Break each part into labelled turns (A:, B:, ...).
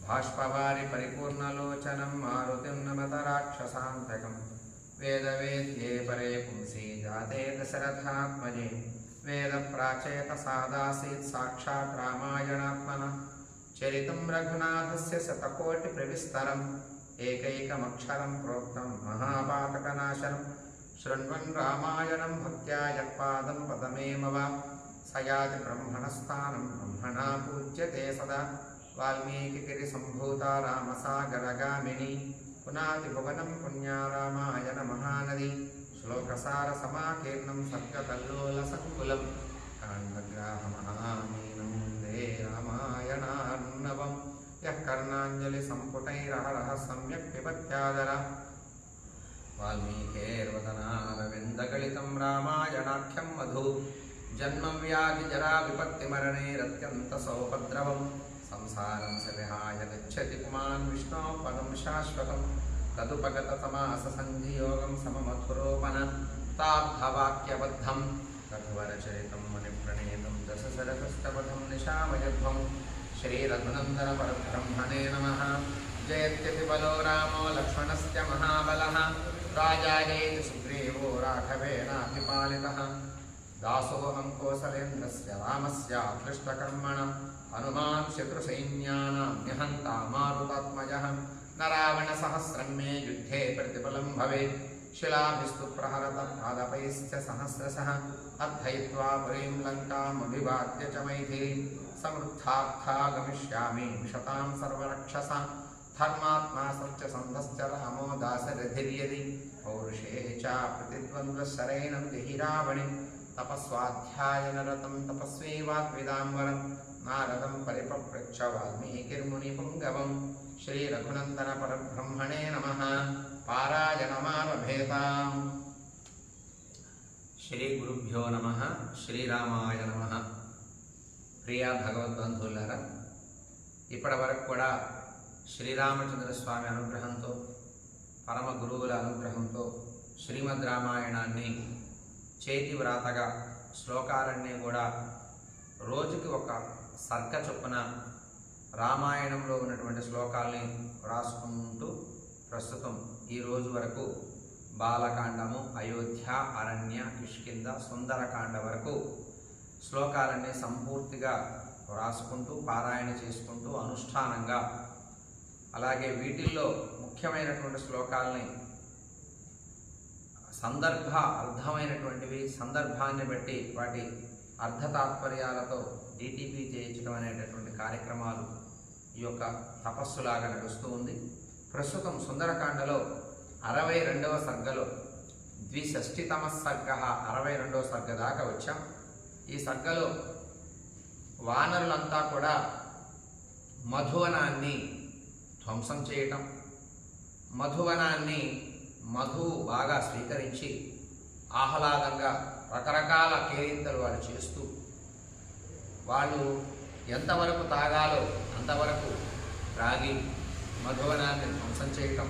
A: బాష్పవారి పరిపూర్ణలోచనం మారుతిం నమత రాక్షసాంతకం వేదవేద్యే పరే పుంసి జాతే దశరథాత్మజే వేద ప్రాచేత సాదాసీత్ సాక్షాత్ రామాయణాత్మన చరితం రఘునాథస్య శతకోటి ప్రవిస్తరం ఏకైకమక్షరం ప్రోక్తం మహాపాతకనాశనం శృణ్వన్ రామాయణం భక్త్యా యత్పాదం పదమేమవ సయాతి బ్రహ్మణస్థానం బ్రహ్మణా పూజ్యతే సదా వాల్మీకి సంభూతా రామసాగరగామిని పునాతి భువనం పుణ్యా రామాయణ మహానది శ్లోకసార సమాకీర్ణం సర్గకల్లోల సంకులం కాండగ్రాహమహామీనం దే రామాయణార్ణవం యః కర్ణాంజలి సంపుటైరహరః సమ్యక్ పిబత్యాదర వాల్మీకేర్వదనారవిందగళితం రామాయణాఖ్యం మధు జన్మం వ్యాధి జరా విపత్తి మరణేరత్యంత సౌపద్రవం సంసారం స విహాయ గచ్చతి పుమాన్ విష్ణో పదం శాశ్వతం తదుపగత సమాస సంధియోగం సమమధురోపన తార్థవాక్యబద్ధం రఘువరచరితం మునిప్రణీతం దశశరథస్తవధం నిశామయధ్వం శ్రీరఘునందన పరబ్రహ్మణే నమః జయత్యతి బలో రామో లక్ష్మణస్య మహాబలః రాజాయేతి సుగ్రీవో రాఘవేణాభిపాలితః దాసోహం కోసలేంద్రస్య రామస్య క్లిష్టకర్మణ హనుమాన్ శత్రుసైన్యానాం నిహంతా మారుతాత్మజః న రావణ సహస్రం మే యుద్ధే ప్రతిఫలం భవేత్ శిలాభిస్తు ప్రహరత పాదపైశ్చ సహస్రశః అర్థయిత్వా పురీం లంకామభివాద్య చ మైథిలీం సమృద్ధార్థా గమిష్యామి శతాం సర్వరక్షసా ధర్మాత్మా సత్య సంధశ్చ రామో దాశరథిర్యది పౌరుషే చ ప్రతిద్వంద్వశరైనం జహి రావణిం తపస్వాధ్యాయనరతం తపస్వీ వాగ్విదాంబరం నారదం పరిపప్రచ్ఛ వాల్మీకిర్మునిపుంగవం శ్రీరఘునందన పరబ్రహ్మణే నమః పారాయణమారభేతాం. శ్రీ గురుభ్యో నమః. శ్రీరామాయ నమః. ప్రియా భగవద్బంధువులారా, ఇప్పటి వరకు కూడా శ్రీరామచంద్ర స్వామి అనుగ్రహంతో, పరమ గురువుల అనుగ్రహంతో శ్రీమద్ రామాయణాన్ని చేతి వ్రాతగా శ్లోకాలన్నీ కూడా రోజుకి ఒక సర్గ చొప్పున రామాయణంలో ఉన్నటువంటి శ్లోకాల్ని రాసుకుంటూ ప్రస్తుతం ఈ రోజు వరకు బాలకాండము, అయోధ్య, అరణ్య, కిష్కింద, సుందరకాండ వరకు శ్లోకాలన్నీ సంపూర్తిగా రాసుకుంటూ పారాయణ చేసుకుంటూ అనుష్ఠానంగా, అలాగే వీటిల్లో ముఖ్యమైనటువంటి శ్లోకాలని సందర్భ అర్థమైనటువంటివి, సందర్భాన్ని బట్టి వాటి అర్థతాత్పర్యాలతో డిటిపి చేయించడం అనేటటువంటి కార్యక్రమాలు ఈ యొక్క తపస్సులాగా నడుస్తూ ఉంది. ప్రస్తుతం సుందరకాండలో 62వ సర్గలో ద్విషష్ఠితమ సర్గ 62వ సర్గ దాకా వచ్చాం. ఈ సర్గలో వానరులంతా కూడా మధువనాన్ని ధ్వంసం చేయటం, మధువనాన్ని మధువు బాగా స్వీకరించి ఆహ్లాదంగా రకరకాల కేరింతలు వాళ్ళు చేస్తూ, వాళ్ళు ఎంతవరకు తాగాలో అంతవరకు త్రాగి మధువనాన్ని ధ్వంసం చేయటం,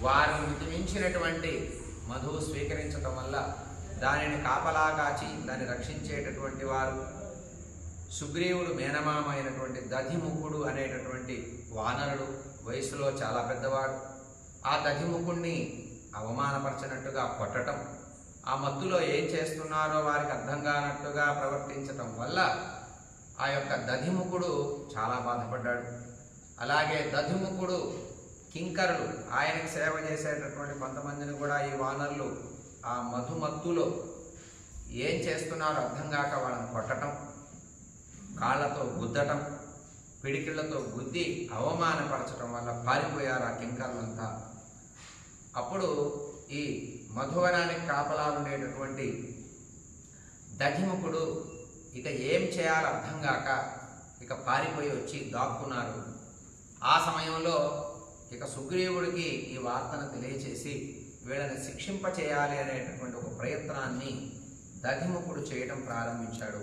A: వారిని మితిమించినటువంటి మధువు స్వీకరించటం వల్ల దానిని కాపలా కాచి దాన్ని రక్షించేటటువంటి వారు సుగ్రీవుడు మేనమామ అయినటువంటి దధిముఖుడు అనేటటువంటి వానరుడు, వయసులో చాలా పెద్దవాడు. ఆ దధిముఖుణ్ణి అవమానపరచినట్టుగా కొట్టడం, ఆ మత్తులో ఏం చేస్తున్నారో వారికి అర్థం కానట్టుగా ప్రవర్తించటం వల్ల ఆ యొక్క దధిముఖుడు చాలా బాధపడ్డాడు. అలాగే దధిముఖుడు కింకరులు, ఆయనకు సేవ చేసేటటువంటి కొంతమందిని కూడా ఈ వానరులు ఆ మధుమత్తులో ఏం చేస్తున్నారో అర్థం కాక వాళ్ళని కొట్టడం, కాళ్ళతో గుద్దటం, పిడికిళ్లతో గుద్ది అవమానపరచడం వల్ల పారిపోయారు ఆ కింకరులంతా. అప్పుడు ఈ మధువనానికి కాపలా ఉండేటటువంటి దధిముఖుడు ఇక ఏం చేయాలో అర్థం కాక ఇక పారిపోయి వచ్చి దాక్కున్నారు. ఆ సమయంలో ఇక సుగ్రీవుడికి ఈ వార్తను తెలియచేసి వీళ్ళని శిక్షింపచేయాలి అనేటటువంటి ఒక ప్రయత్నాన్ని దధిముఖుడు చేయడం ప్రారంభించాడు.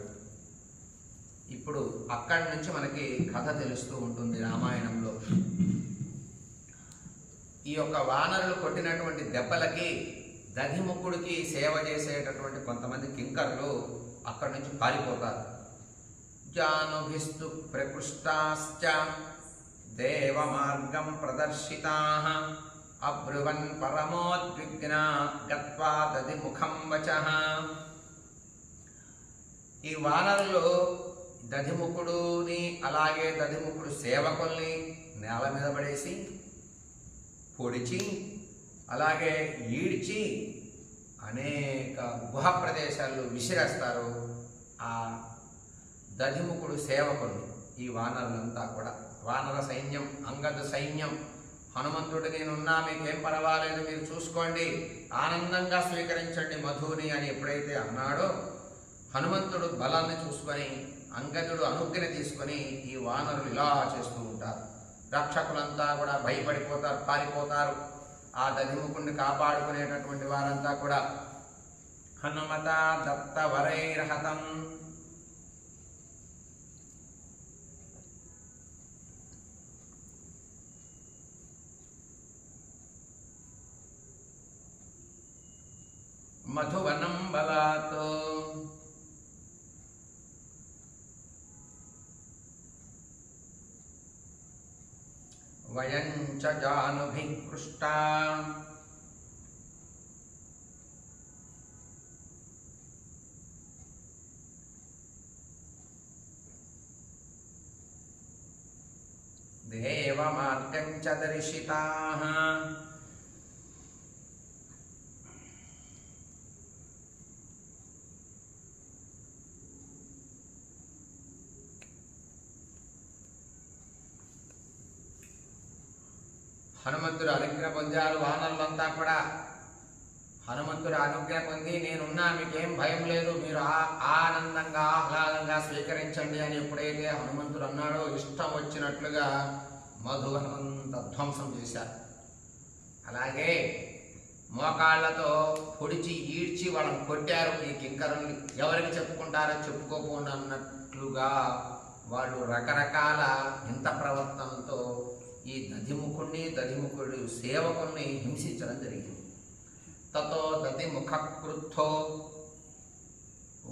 A: ఇప్పుడు అక్కడి నుంచి మనకి కథ తెలుస్తూ ఉంటుంది రామాయణంలో. ఈ యొక్క వానరులు కొట్టినటువంటి దెబ్బలకి దధిముఖుడికి సేవ చేసేటటువంటి కొంతమంది కింకరులు అక్కడి నుంచి పారిపోతారు. జానుభిస్తు ప్రకృష్టాశ్చ దేవమార్గం ప్రదర్శితాః అబ్రువన్ పరమోద్విగ్నా గత్వా దధిముఖం వచః. ఈ వానరులు దధిముఖుడుని అలాగే దధిముఖుడు సేవకుల్ని నేల మీద పడేసి పొడిచి అలాగే ఈడ్చి అనేక గుహ ప్రదేశాల్లో విసిరేస్తారు ఆ దధిముఖుడు సేవకుల్ని. ఈ వానరులంతా కూడా వానర సైన్యం, అంగద సైన్యం, హనుమంతుడు నేనున్నా, మీకేం పర్వాలేదు, మీరు చూసుకోండి, ఆనందంగా స్వీకరించండి మధుని అని ఎప్పుడైతే అన్నాడో హనుమంతుడు బలాన్ని చూసుకొని అంగదుడు అనుజ్ఞ తీసుకొని ఈ వానరులు ఇలా చేస్తూ ఉంటారు. రక్షకులంతా కూడా భయపడిపోతారు, పారిపోతారు. ఆ దధిముఖుడిని కాపాడుకునేటటువంటి వారంతా కూడా హనుమత దత్త వరైర్హతం. మధువనం బలాత్ వయం చ జానుభిః పృష్టా దేవమార్గం చ దర్శితాః. హనుమంతుడు అనుజ్ఞ పొందారు. వానరులంతా కూడా హనుమంతుడు అనుజ్ఞ పొంది నేనున్నా, మీకేం భయం లేదు, మీరు ఆనందంగా ఆహ్లాదంగా స్వీకరించండి అని ఎప్పుడైతే హనుమంతుడు అన్నాడో ఇష్టం వచ్చినట్లుగా మధువనంత ధ్వంసం చేశారు. అలాగే మోకాళ్లతో పొడిచి ఈడ్చి వాళ్ళని కొట్టారు. ఈ కింకరుల్ని ఎవరికి చెప్పుకుంటారో చెప్పుకోకుండా అన్నట్లుగా వాళ్ళు రకరకాల ఇంత ప్రవర్తనతో ఈ దధిముఖుడి సేవకుల్ని హింసించడం జరిగింది. తతో దధిముఖ క్రుద్ధో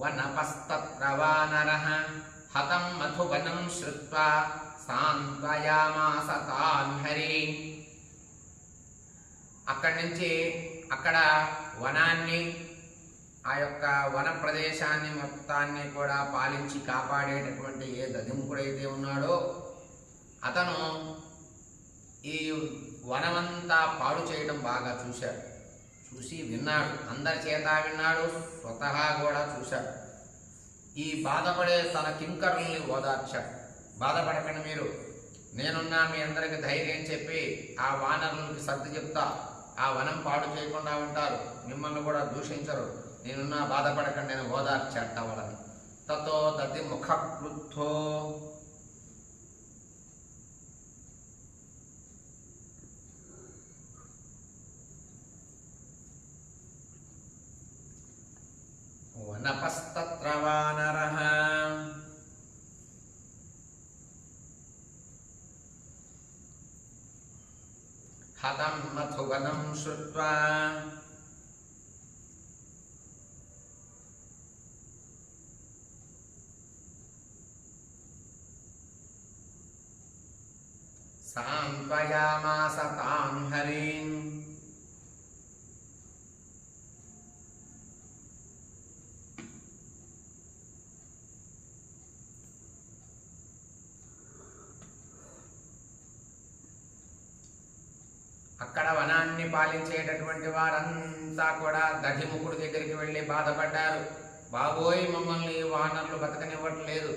A: వనపస్తత్ర వానరః హతం మధువనం శ్రుత్వా సాంత్వయామాస తాన్ హరి. అక్కడి నుంచి అక్కడ వనాన్ని, ఆ యొక్క వన ప్రదేశాన్ని మొత్తాన్ని కూడా పాలించి కాపాడేటటువంటి ఏ దధిముఖుడైతే ఉన్నాడో అతను ఈ వనమంతా పాడు చేయడం బాగా చూశాడు. చూసి విన్నాడు, అందరి చేత విన్నాడు, స్వతహా కూడా చూశాడు. ఈ బాధపడే తన కింకరుల్ని ఓదార్చాడు. బాధపడకండి మీరు, నేనున్నా, మీ అందరికి ధైర్యం చెప్పి ఆ వానరులకి సర్ది చెప్తా, ఆ వనం పాడు చేయకుండా ఉంటారు, మిమ్మల్ని కూడా దూషించరు, నేనున్నా, బాధపడకండి నేను ఓదార్చాట వాళ్ళని. తతో దధిముఖ క్రుద్ధో వనపస్తత్ర వానరః హతం మధువనం శ్రుత్వా సాంత్వయామాస తాన్ హరిం. అక్కడ వనాన్ని పాలించేటటువంటి వారంతా కూడా దధిముఖుడి దగ్గరికి వెళ్ళి బాధపడ్డారు. బాబోయ్, మమ్మల్ని వానరులు బతకనివ్వట్లేదు,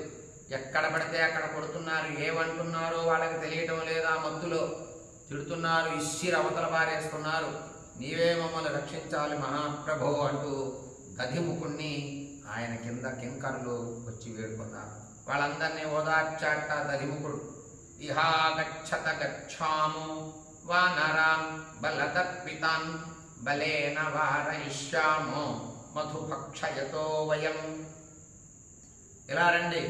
A: ఎక్కడ పడితే అక్కడ కొడుతున్నారు, ఏమంటున్నారో వాళ్ళకి తెలియటం లేదా, మత్తులో తిడుతున్నారు, ఇష్టిర అవతల పారేస్తున్నారు, నీవే మమ్మల్ని రక్షించాలి మహాప్రభో అంటూ దధిముఖుణ్ణి ఆయన కింద కింకరులు వచ్చి వేడుకున్నారు. వాళ్ళందరినీ ఓదార్చాట దధిముఖుడు. ఇహా గచ్చత గచ్ఛాము వానరాం బలదర్పితాన్ బలేన వారయిష్యామో మధుభక్షయతో వయం. ఇలా రండి,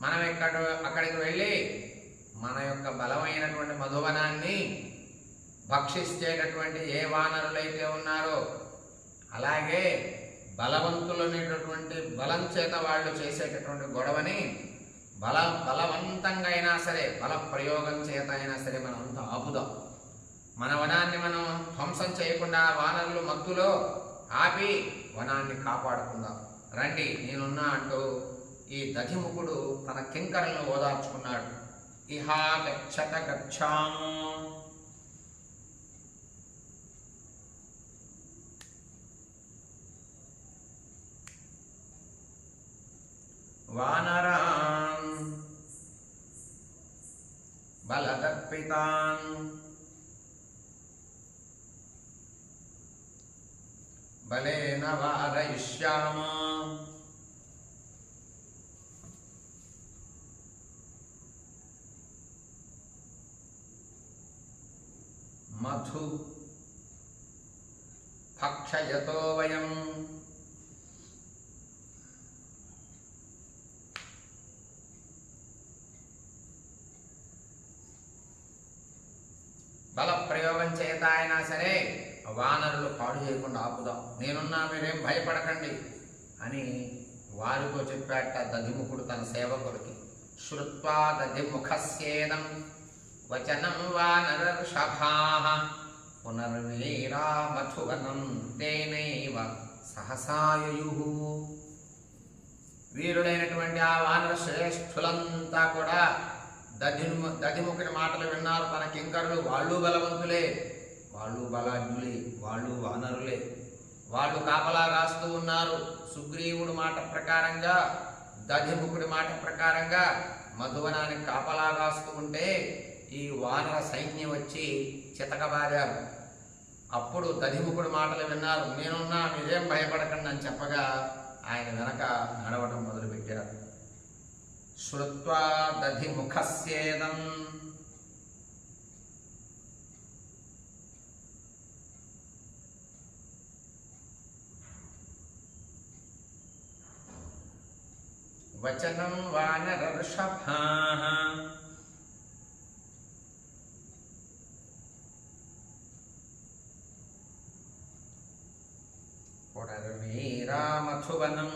A: మనం అక్కడికి వెళ్ళి మన యొక్క బలమైనటువంటి మధువనాన్ని భక్షించేటటువంటి ఏ వానరులైతే ఉన్నారో, అలాగే బలవంతులనేటటువంటి బలం చేత వాళ్ళు చేసేటటువంటి గొడవని బలవంతంగా అయినా సరే, బల ప్రయోగం చేత అయినా సరే మనం అంతా ఆపుదాం. మన వనాన్ని మనం ధ్వంసం చేయకుండా వానరులు మత్తులో ఆపి వనాన్ని కాపాడుకుందాం. రండి నేనున్నా అంటూ ఈ దధిముఖుడు తన కింకరలను ఓదార్చుకున్నాడు. ఇహా గచ్చత గచ్చాము. వానరాన్ బలదర్పితాన్ బలేన వారయిష్యామ. మధు భక్షయతో వయం. బల ప్రయోగం చేత అయినా సరే వానరులు పాడు చేయకుండా ఆపుదాం. నేనున్నా, మీరేం భయపడకండి అని వారితో చెప్పాట దధిముఖుడు తన సేవకుడికి. శ్రుత్వా దధిముఖస్యేదం వచనం వానరర్షభాః పునర్వీరా మధువనం తేనైవ సహసాయుః. వీరుడైనటువంటి ఆ వానర శ్రేష్ఠులంతా కూడా దధిముఖుని మాటలు విన్నారు. తన కింకరులు వాళ్ళు బలవంతులే, వాళ్ళు బలాఢ్యులే, వాళ్ళు వానరులే. వాళ్ళు కాపలా రాస్తూ ఉన్నారు. సుగ్రీవుడు మాట ప్రకారంగా, దధిముఖుడి మాట ప్రకారంగా మధువనానికి కాపలా రాస్తూ ఉంటే ఈ వానర సైన్యం వచ్చి చితకబాదారు. అప్పుడు దధిముఖుడి మాటలు విన్నారు. నేనున్నా, మీరేం భయపడకండి అని చెప్పగా ఆయన వెనక నడవడం మొదలుపెట్టారు. శ్రుత్వా దధిముఖస్యేదం వచనం వానరర్షభాః పునర్వీరా మధువనం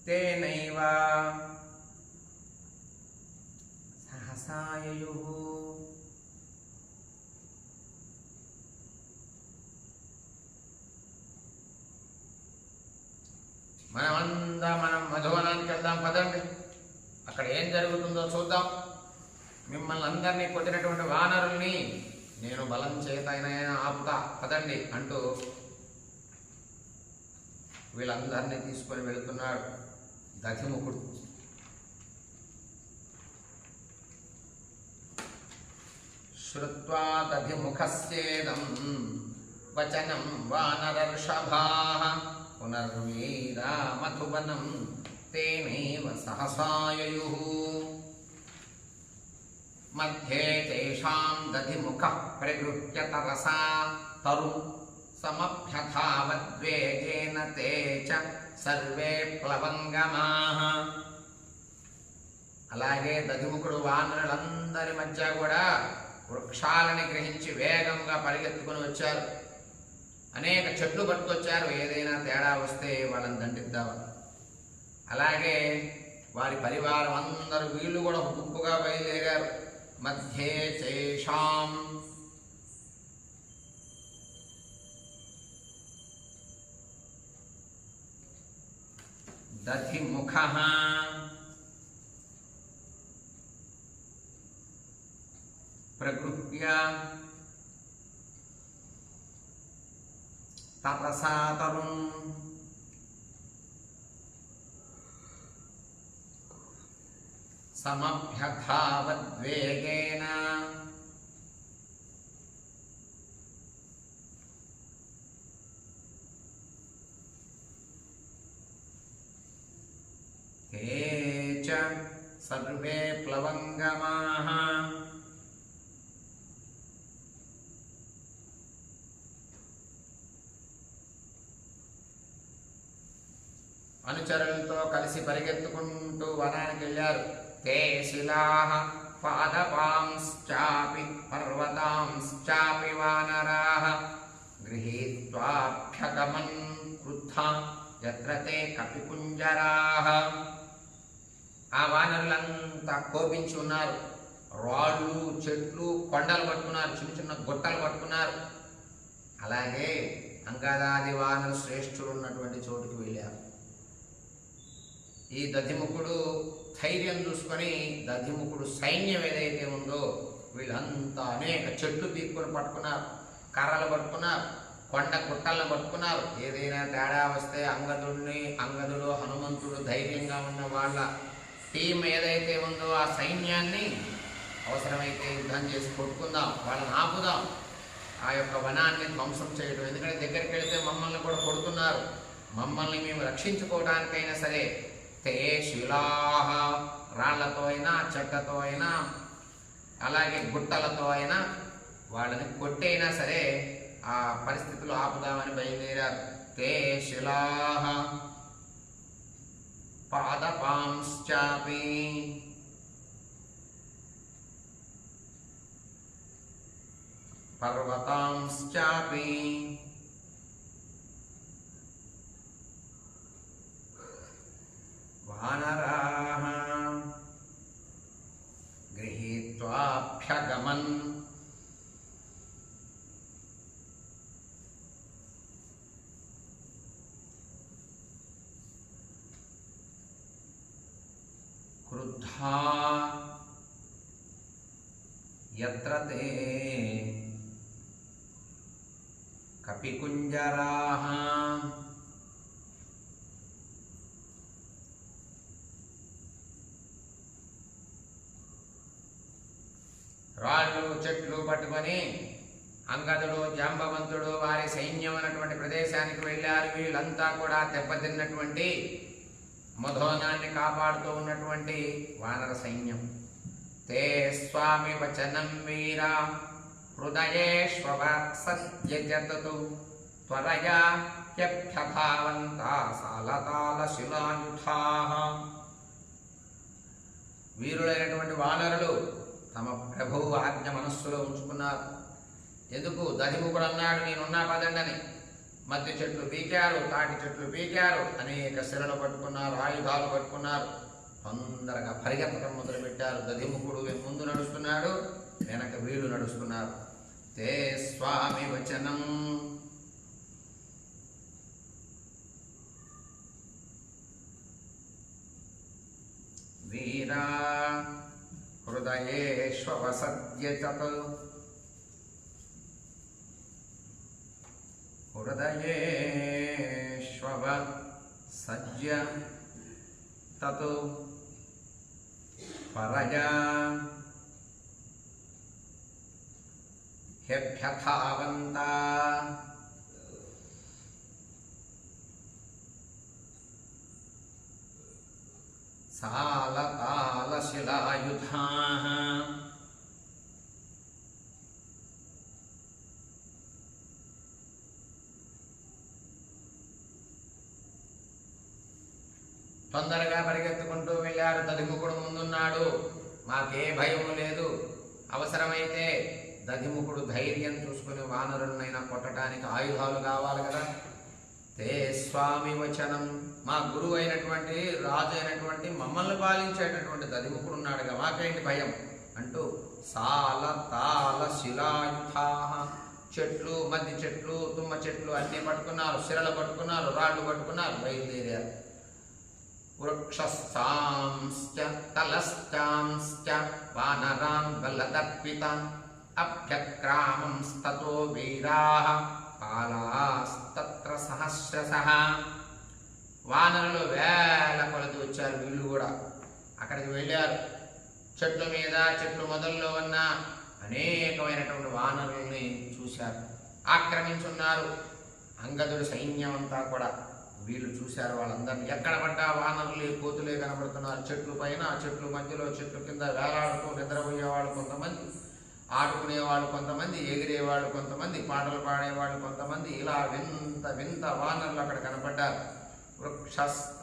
A: తేనైవ సహసాయుః. మనం మధువనానికి వెళ్దాం పదండి. అక్కడ ఏం జరుగుతుందో చూద్దాం. మిమ్మల్ని అందరినీ కొట్టినటువంటి వానరుల్ని నేను బలం చేతైనా ఆపుతా పదండి అంటూ వీళ్ళందరినీ తీసుకొని వెళుతున్నాడు దధిముఖుడు. శ్రుత్వా దధిముఖస్యేదం వచనం వానరర్షభాః పునర్వీరా మధువనం తేనైవ సహసాయుః. మధ్యే తేషాం దధిముఖః ప్రగృహ్య తరసా తరు సమభ్యథావద్వేగేన తే చ సర్వే ప్లవంగమాః. అలాగే దధిముఖుడు వానరులందరి మధ్య కూడా వృక్షాలని గ్రహించి వేగంగా పరిగెత్తుకుని వచ్చారు. అనేక చెట్లు పట్టుకొచ్చారు. ఏదైనా తేడా వస్తే వాళ్ళని దండిద్దామని. అలాగే వారి పరివారం అందరూ వీళ్ళు కూడా గుంపుగా బయలుదేరారు. మధ్యే తేషాం దధిముఖః ప్రగృహ్య తపసా తరుం సమభ్యథావద్వేగేన తే చ సర్వే ప్లవంగమాః. అనుచరులతో కలిసి పరిగెత్తుకుంటూ వనానికి వెళ్ళారు. తే శిలాః పాదపాంశ్చాపి పర్వతాంశ్చాపి వానరాః గృహీత్వాభ్యగమన్ క్రుద్ధా యత్ర తే కపికుంజరాః. ఆ వానరులంతా కోపించి ఉన్నారు. రాళ్ళు, చెట్లు, కొండలు పట్టుకున్నారు, చిన్న చిన్న గుట్టలు పట్టుకున్నారు. అలాగే అంగదాది వానర శ్రేష్ఠులు ఉన్నటువంటి చోటుకి వెళ్ళారు. ఈ దధిముఖుడు ధైర్యం చూసుకొని దధిముఖుడు సైన్యం ఏదైతే ఉందో వీళ్ళంతా అనేక చెట్లు పీక్కుని పట్టుకున్నారు, కర్రలు పట్టుకున్నారు, కొండ గుట్టలను పట్టుకున్నారు. ఏదైనా తేడా వస్తే అంగదుడు హనుమంతుడు ధైర్యంగా ఉన్న వాళ్ళ టీం ఏదైతే ఉందో ఆ సైన్యాన్ని అవసరమైతే యుద్ధం చేసి కొట్టుకుందాం, వాళ్ళని ఆపుదాం, ఆ యొక్క వనాన్ని ధ్వంసం చేయడం. ఎందుకంటే దగ్గరికి వెళితే మమ్మల్ని కూడా కొడుతున్నారు, మమ్మల్ని మేము రక్షించుకోవడానికైనా సరే తే శిలాహ, రాళ్లతో అయినా చెక్కతో అయినా అలాగే గుట్టలతో అయినా వాళ్ళని కొట్టైనా సరే ఆ పరిస్థితులు ఆపుదామని బయలుదేరారు. తే శిలాహ పాదపాంశ్చాపి పర్వతాంశ్చాపి వానరాః గృహీత్వాభ్యగమన్ క్రుద్ధా యత్ర తే కపికుంజరాః. రాళ్ళు చెట్లు పట్టుకొని అంగదుడు, జాంబవంతుడు వారి సైన్యం అన్నటువంటి ప్రదేశానికి వెళ్ళారు. వీళ్ళంతా కూడా దెబ్బతిన్నటువంటి మధోనాన్ని కాపాడుతూ ఉన్నటువంటి వానర సైన్యం. తే స్వామి వచనం వీరా హృదయేష్వ సత్యజతు త్వరయా హ్యభ్యధావంతా సాలతాల శిలాయుధాః. వీరులైనటువంటి వానరులు తమ ప్రభువు ఆజ్ఞ మనస్సులో ఉంచుకున్నారు. ఎందుకు? దధిముఖుడు అన్నాడు నేనున్నా పదండని. మధ్య చెట్లు పీకారు, తాటి చెట్లు పీకారు, అనేక శిలలు పట్టుకున్నారు, ఆయుధాలు పట్టుకున్నారు. తొందరగా పరిగెత్తడం మొదలుపెట్టారు. దధిముఖుడు ముందు నడుస్తున్నాడు, వెనక వీళ్ళు నడుస్తున్నారు. తే స్వామి వచనం వీరా హృదయేష్వ సద్యతత్ హృదయేష్వ సజ్య తత్ పరజా హ్యభ్యధావంతా సాలతాల శిలాయుధాః. తొందరగా పరిగెత్తుకుంటూ వెళ్ళారు. దధిముఖుడు ముందున్నాడు, మాకే భయం లేదు, అవసరమైతే దధిముఖుడు ధైర్యం చూసుకుని వానరులనైనా కొట్టడానికి ఆయుధాలు కావాలి కదా. తే స్వామి వచనం, మా గురువు అయినటువంటి రాజు అయినటువంటి మమ్మల్ని పాలించేటటువంటి దధిముఖుడు ఉన్నాడుగా, మాకేంటి భయం అంటూ సాల తాల శిలాయుధాః. చెట్లు, మధ్య చెట్లు, తుమ్మ చెట్లు అన్నీ పట్టుకున్నారు, శిలలు పట్టుకున్నారు, రాళ్ళు పట్టుకున్నారు, బయలుదేరారు. వృక్షస్థాంశ్చ తలశ్చాంశ్చ వానరాన్ బలదర్పితాన్ అభ్యక్రామంస్తతో వీరాః పాలాస్తత్ర సహస్రశః. వానరులు వేల కొలది వచ్చారు. వీళ్ళు కూడా అక్కడికి వెళ్ళారు. చెట్ల మీద, చెట్లు మొదల్లో ఉన్న అనేకమైనటువంటి వానరుల్ని చూశారు. ఆక్రమించున్నారు అంగదుడి సైన్యం అంతా కూడా. వీళ్ళు చూశారు వాళ్ళందరినీ. ఎక్కడ పడ్డా వానరులు కోతులే కనబడుతున్నారు. చెట్లు పైన, చెట్లు మధ్యలో, చెట్లు కింద వేలాడుతూ నిద్రపోయేవాళ్ళు కొంతమంది, ఆడుకునేవాళ్ళు కొంతమంది, ఎగిరేవాళ్ళు కొంతమంది, పాటలు పాడేవాళ్ళు కొంతమంది, ఇలా వింత వింత వానరులు అక్కడ కనపడ్డారు.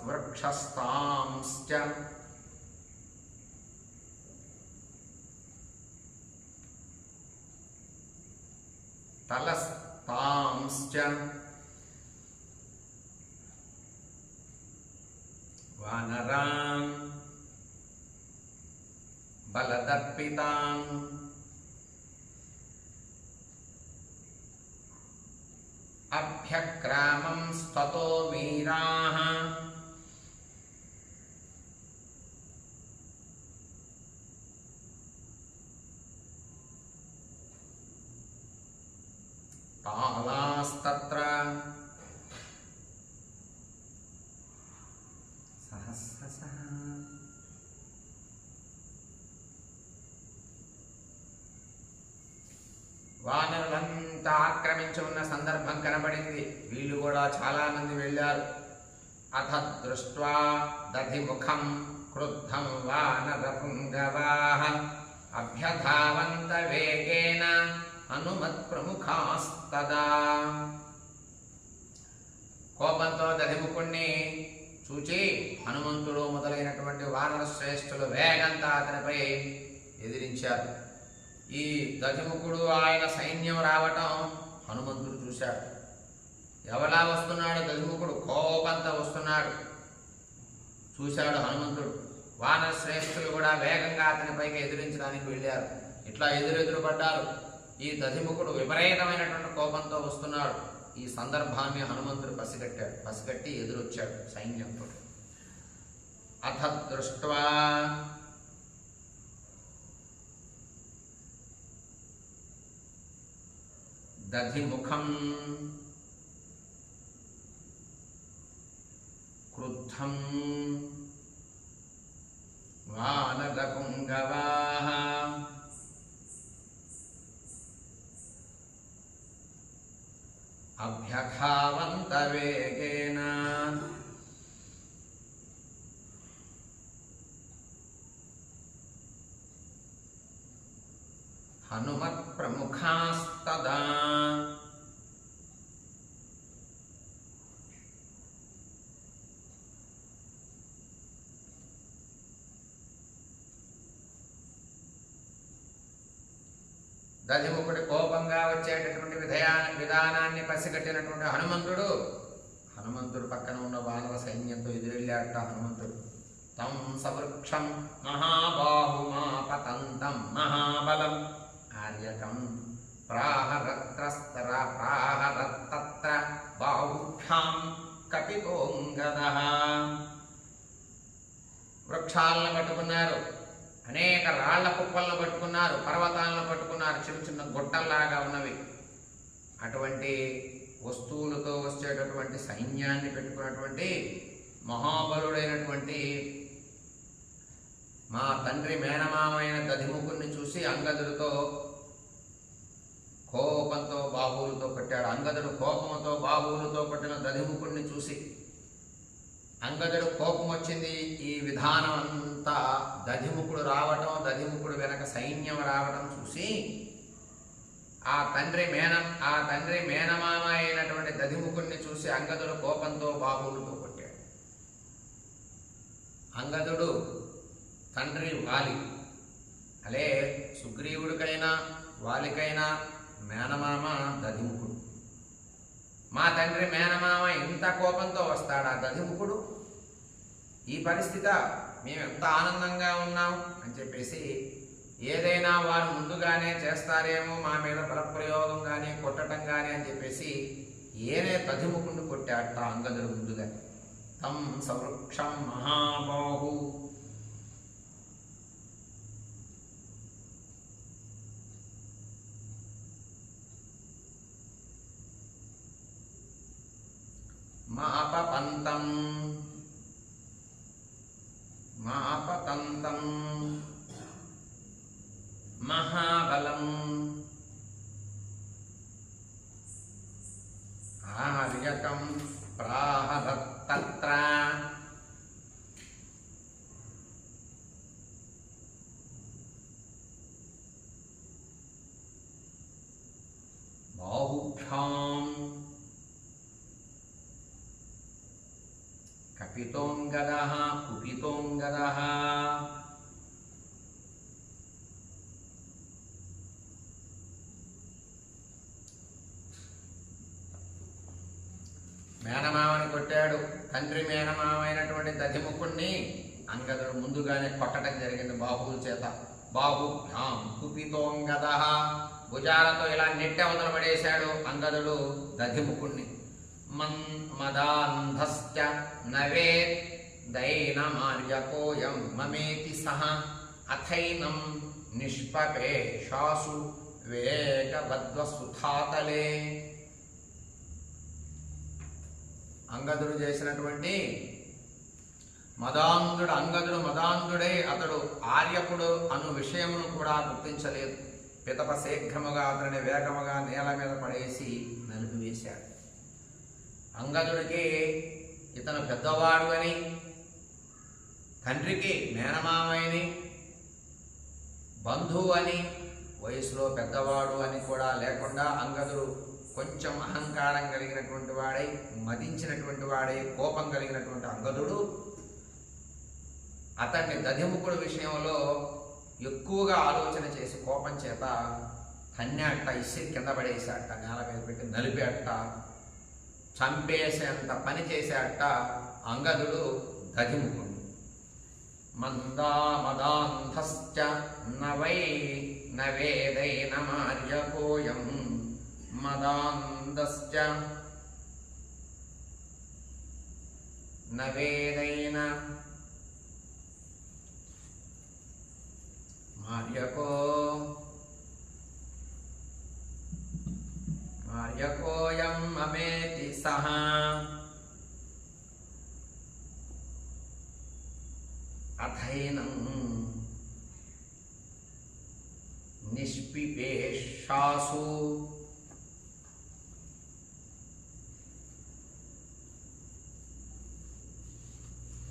A: వృక్షస్థాంశ్చ తలస్తాంశ్చ వానరాన్ బలదర్పితాన్ అభ్యక్రామం స్తతో వీరాః తాళాస్తత్ర సహస్రశః. వానరులంతా ఆక్రమించి ఉన్న సందర్భం కనబడింది. వీళ్ళు కూడా చాలా మంది వెళ్ళారు. అథ దృష్ట్వా దధిముఖం క్రుద్ధం వానరపుంగవాః అభ్యధావంత వేగేన హనుమత్ప్రముఖాస్తదా. కోపంతో దధిముఖుణ్ణి చూచి హనుమంతుడు మొదలైనటువంటి వానర శ్రేష్ఠులు వేగంతా అతనిపై ఎదిరించారు. ఈ దధిముఖుడు ఆయన సైన్యం రావటం హనుమంతుడు చూశాడు. ఎవలా వస్తున్నాడు దధిముఖుడు? కోపంతో వస్తున్నాడు. చూశాడు హనుమంతుడు. వానర శ్రేష్ఠులు కూడా వేగంగా అతనిపైకి ఎదిరించడానికి వెళ్ళారు. ఇట్లా ఎదురెదురు పడ్డారు. ఈ దధిముఖుడు విపరీతమైనటువంటి కోపంతో వస్తున్నాడు. ఈ సందర్భాన్ని హనుమంతుడు పసిగట్టి ఎదురొచ్చాడు సైన్యంతో. అథ దృష్ట్వా దధిముఖం క్రుద్ధం వానరపుంగవాః అభ్యధావంత వేగేన హనుమత్ప్రముఖాస్తదా. దధిముఖుడి కోపంగా వచ్చేటటువంటి విధానాన్ని పసిగట్టినటువంటి హనుమంతుడు పక్కన ఉన్న వానర సైన్యంతో ఎదురెళ్ళాట. హనుమంతుడు తం సవృక్షం మహాబాహుమాపతంతం మహాబలం ఆర్యకం ప్రాహరత్ర బాహుభ్యాం కపితోంగదః. వృక్షాలను పట్టుకున్నారు, అనేక రాళ్ల కుప్పలను పట్టుకున్నారు, పర్వతాలను పట్టుకున్నారు, చిన్న చిన్న గుట్టల్లాగా ఉన్నవి. అటువంటి వస్తువులతో వచ్చేటటువంటి సైన్యాన్ని పెట్టుకున్నటువంటి మహాబలుడైనటువంటి మా తండ్రి మేనమామైన దధిముఖుణ్ణి చూసి అంగదుడితో కోపంతో బాహువులతో కొట్టాడు. అంగదుడు కోపంతో బాహువులతో కొట్టిన దధిముఖుణ్ణి చూసి అంగదుడు కోపం వచ్చింది. ఈ విధానం అంతా దధిముఖుడు రావటం, దధిముఖుడు వెనక సైన్యం రావటం చూసి ఆ తండ్రి మేనమామ అయినటువంటి దధిముఖుణ్ణి చూసి అంగదుడు కోపంతో బాహువులతో కొట్టాడు. అంగదుడు తండ్రి వాలి, అలే సుగ్రీవుడికైనా వాలికైనా మేనమామ దధిముఖుడు. మా తండ్రి మేనమామ ఇంత కోపంతో వస్తాడా దధిముఖుడు? ఈ పరిస్థితి మేము ఎంత ఆనందంగా ఉన్నాం అని చెప్పేసి ఏదైనా వారు ముందుగానే చేస్తారేమో మా మీద బలప్రయోగం కానీ కొట్టడం కానీ అని చెప్పేసి ఏనే దధిముఖుడిని కొట్టాట అంగదుడు ముందుగా. తం సవృక్షం మహాబాహు మాపతంతం మహాబలం ఆర్యకం ప్రాహరత్తత్ర బాహుభ్యాం కపితోంగదః కుపితోంగదః. కొట్టాడు. తండ్రి మేనమామైనటువంటి దధిముఖుణ్ణి అంగదుడు ముందుగానే కొట్టడం జరిగింది బాహువుల చేత. బాహుభ్యాం కుపితోంగద, భుజాలతో ఇలా నెట్టి అవతల పడేశాడు అంగదుడు దధిముఖుణ్ణి. మదాంధశ్చ నవే దైనమార్యకోయం మమేతి సహ అథైనం నిష్పపేషాసు వేగవద్వసుధాతలే. అంగదుడు చేసినటువంటి అంగదుడు మదాంధుడై అతడు ఆర్యకుడు అను విషయమును కూడా గుర్తించలేదు. పితప శీఘ్రముగా అతడిని వేగముగా నేల మీద పడేసి నలిపివేశాడు. అంగదుడికి ఇతను పెద్దవాడు అని, తండ్రికి మేనమామని, బంధువు అని, వయసులో పెద్దవాడు అని కూడా లేకుండా అంగదుడు కొంచెం అహంకారం కలిగినటువంటి వాడై, మదించినటువంటి వాడై, కోపం కలిగినటువంటి అంగదుడు అతన్ని దధిముఖుడు విషయంలో ఎక్కువగా ఆలోచన చేసి కోపం చేత తన్యాట, ఇసిరి కింద పడేసాట, నేల మీద పెట్టి నలిపేట, చంపేసేంత పని చేసేట అంగదుడు దధిముఖుడు. మదాంధశ్చ నవేదైనమార్యకోయం మదాంధశ్చ నవేదైన మార్యకోయం మమేతి సహ అథైనం నిష్పిపేషాసు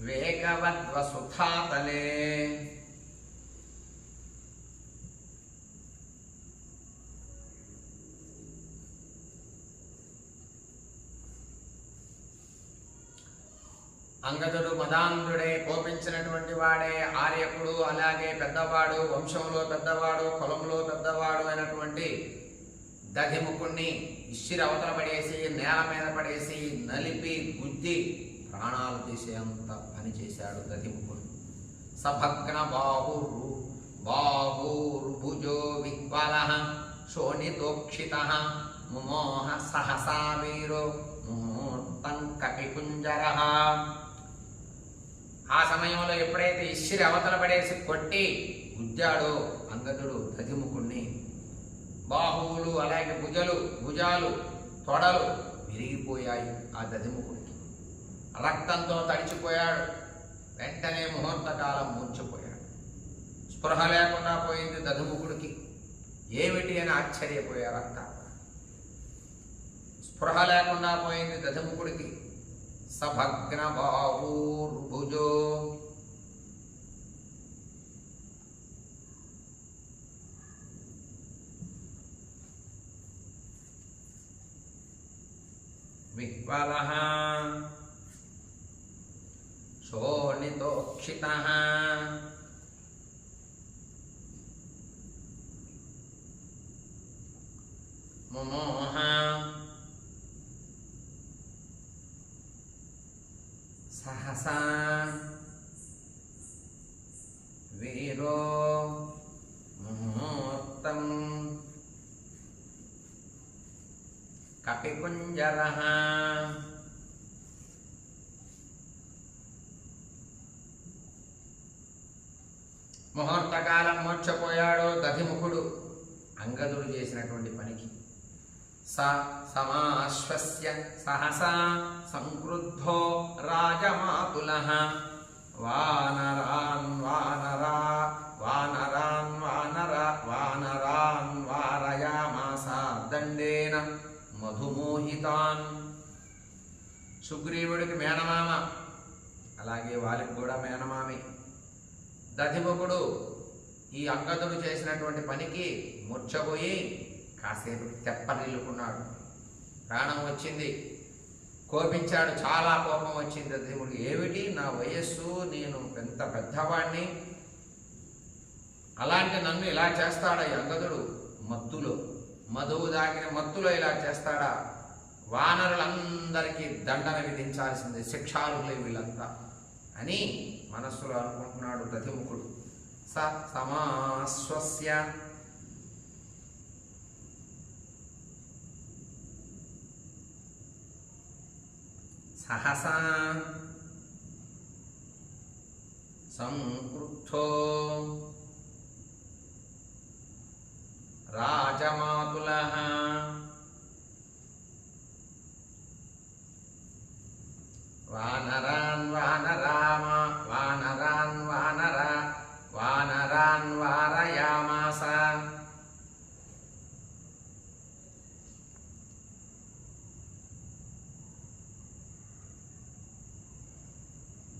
A: వేగవద్వసుధాతలే. అంగదుడు మదాంధుడే, కోపించినటువంటి వాడే, ఆర్యకుడు, అలాగే పెద్దవాడు, వంశంలో పెద్దవాడు, కులంలో పెద్దవాడు అయినటువంటి దధిముఖుణ్ణి ఇష్టిరి అవతల పడేసి నేల మీద పడేసి నలిపి గుద్ది ప్రాణాలు తీసేంత పని చేశాడు దధిముఖుడు. సభగ్న బాహుర్భుజో విహ్వలః శోణితోక్షితః ముమోహ సహసా వీరో ముహూర్తం కపికుంజరః. ఆ సమయంలో ఎప్పుడైతే ఇష్టిరి అవతల పడేసి కొట్టి గుద్దాడో అంగదుడు దధిముఖుణ్ణి, బాహువులు అలాగే భుజాలు తొడలు విరిగిపోయాయి. ఆ దధిముఖుడికి రక్తంతో తడిచిపోయాడు. వెంటనే ముహూర్తకాలం మూర్చిపోయాడు. స్పృహ లేకుండా పోయింది దధిముఖుడికి. ఏమిటి అని ఆశ్చర్యపోయారు అంతా. స్పృహ లేకుండా పోయింది దధిముఖుడికి. సభగ్న బాహుర్భుజో విహ్వలః శోణితోక్షితః ముమోహ సహసా వీరో ముహూర్తం కపికుంజరః. ముహూర్తకాలం మూర్ఛపోయాడు దధిముఖుడు అంగదుడు చేసినటువంటి పనికి. సమాశ్వస్య సహసా సంక్రుద్ధో రాజమాతులః వానరాన్ వారయామాస దండేన మధుమోహితాన్. సుగ్రీవుడికి మేనమామ, అలాగే వాళ్ళకి కూడా మేనమామి దధిముఖుడు ఈ అంగదుడు చేసినటువంటి పనికి మూర్ఛపోయి కాసేపు తెప్పరిల్లుకున్నాడు. ప్రాణం వచ్చింది, కోపించాడు, చాలా కోపం వచ్చింది దధిముడికి. ఏమిటి నా వయస్సు, నేను ఎంత పెద్దవాడిని, అలాంటి నన్ను ఇలా చేస్తాడా ఈ అంగదుడు? మత్తులో, మధువు దాగిన మత్తులో ఇలా చేస్తాడా? వానరులందరికీ దండన విధించాల్సింది, శిక్షార్హులే వీళ్ళంతా అని మనస్సులో అనుకుంటున్నాడు దధిముఖుడు. సమాశ్వస్య సహసా సంక్రుద్ధో రాజమాతులః వానరాన్ వారయామాస.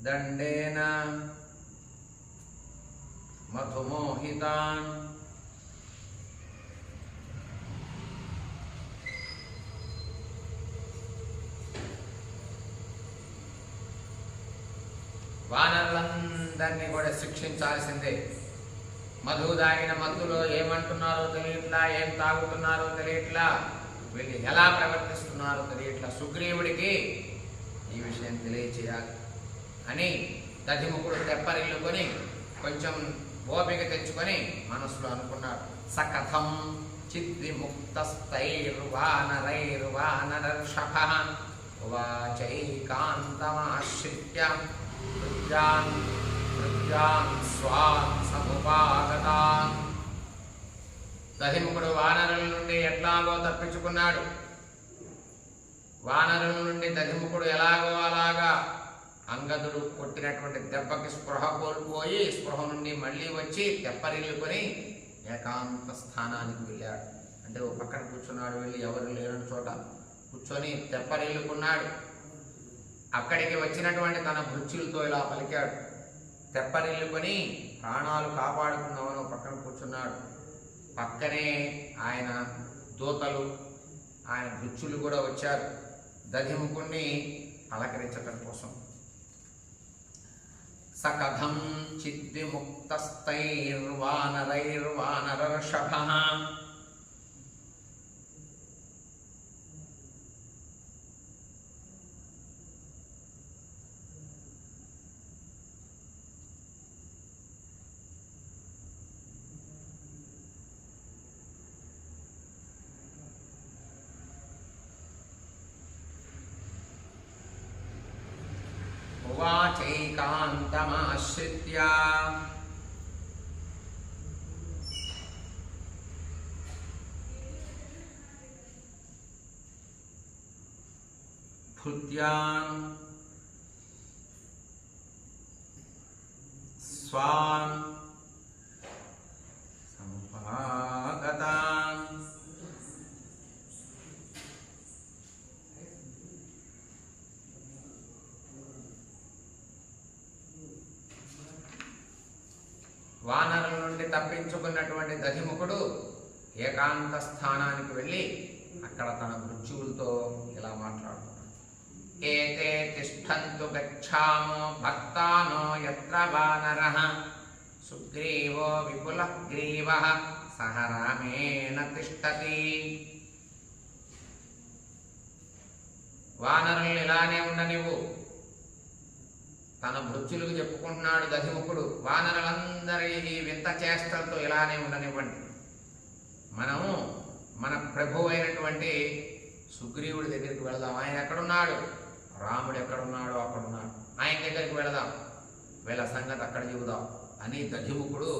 A: దండేన మధుమోహితాన్ వానరులందరినీ కూడా శిక్షించాల్సిందే. మధు దాగిన మత్తులో ఏమంటున్నారో తెలియట్లా, ఏం తాగుతున్నారో తెలియట్లా, వీళ్ళు ఎలా ప్రవర్తిస్తున్నారో తెలియట్లా. సుగ్రీవుడికి ఈ విషయం తెలియచేయాలి అని దధిముఖుడు తెప్పరిల్లుకొని కొంచెం ఓపిక తెచ్చుకొని మనసులో అనుకున్నాడు. సకథం చిద్విముక్తస్తైర్వానరైర్వానరర్షభః వాచైకాంతమాశ్రిత్య పృథ్వ్యాన్ స్వాన్ సముపాగతాన్. దధిముఖుడు వానరుల నుండి ఎట్లాగో తప్పించుకున్నాడు. వానరుల నుండి దధిముఖుడు ఎలాగో అలాగా అంగదుడు కొట్టినటువంటి దెబ్బకి స్పృహ కోల్పోయి స్పృహ నుండి మళ్ళీ వచ్చి తెప్పరిల్లుకొని ఏకాంత స్థానానికి వెళ్ళాడు. అంటే ఓ పక్కన కూర్చున్నాడు, వెళ్ళి ఎవరు లేని చోట కూర్చొని తెప్పరిల్లుకున్నాడు. అక్కడికి వచ్చినటువంటి తన భృత్యులతో ఇలా పలికాడు. తెప్పరిల్లుకొని ప్రాణాలు కాపాడుకున్నామని పక్కన కూర్చున్నాడు. పక్కనే ఆయన దూతలు, ఆయన భృత్యులు కూడా వచ్చారు దధిముఖుణ్ణి అలంకరించడం కోసం. సకథం చిద్విముక్తస్తైర్వానరైర్వానరర్షభః వాచైకాంతమాశ్రిత్య భృత్యాన్ స్వాన్ సముపాగతాన్. వానరుల నుండి తప్పించుకున్నటువంటి దధిముఖుడు ఏకాంత స్థానానికి వెళ్ళి అక్కడ తన భృత్యువులతో ఇలా మాట్లాడుతున్నాడు. ఏతే తిష్టంతు గచ్ఛామో భక్తానో యత్ర వానరః సుగ్రీవో విపులః గ్రీవః సహ రామేణ తిష్టతి. వానరుల్ని ఇలానే ఉండనివ్వు. తన భృత్యులకు చెప్పుకుంటున్నాడు దధిముఖుడు, వానరులందరి ఈ వింత చేష్టలతో ఇలానే ఉండనివ్వండి. మనము మన ప్రభు అయినటువంటి సుగ్రీవుడి దగ్గరికి వెళదాం. ఆయన ఎక్కడున్నాడు, రాముడు ఎక్కడున్నాడో అక్కడున్నాడు, ఆయన దగ్గరికి వెళదాం, వీళ్ళ సంగతి అక్కడ చెబుదాం అని దధిముఖుడు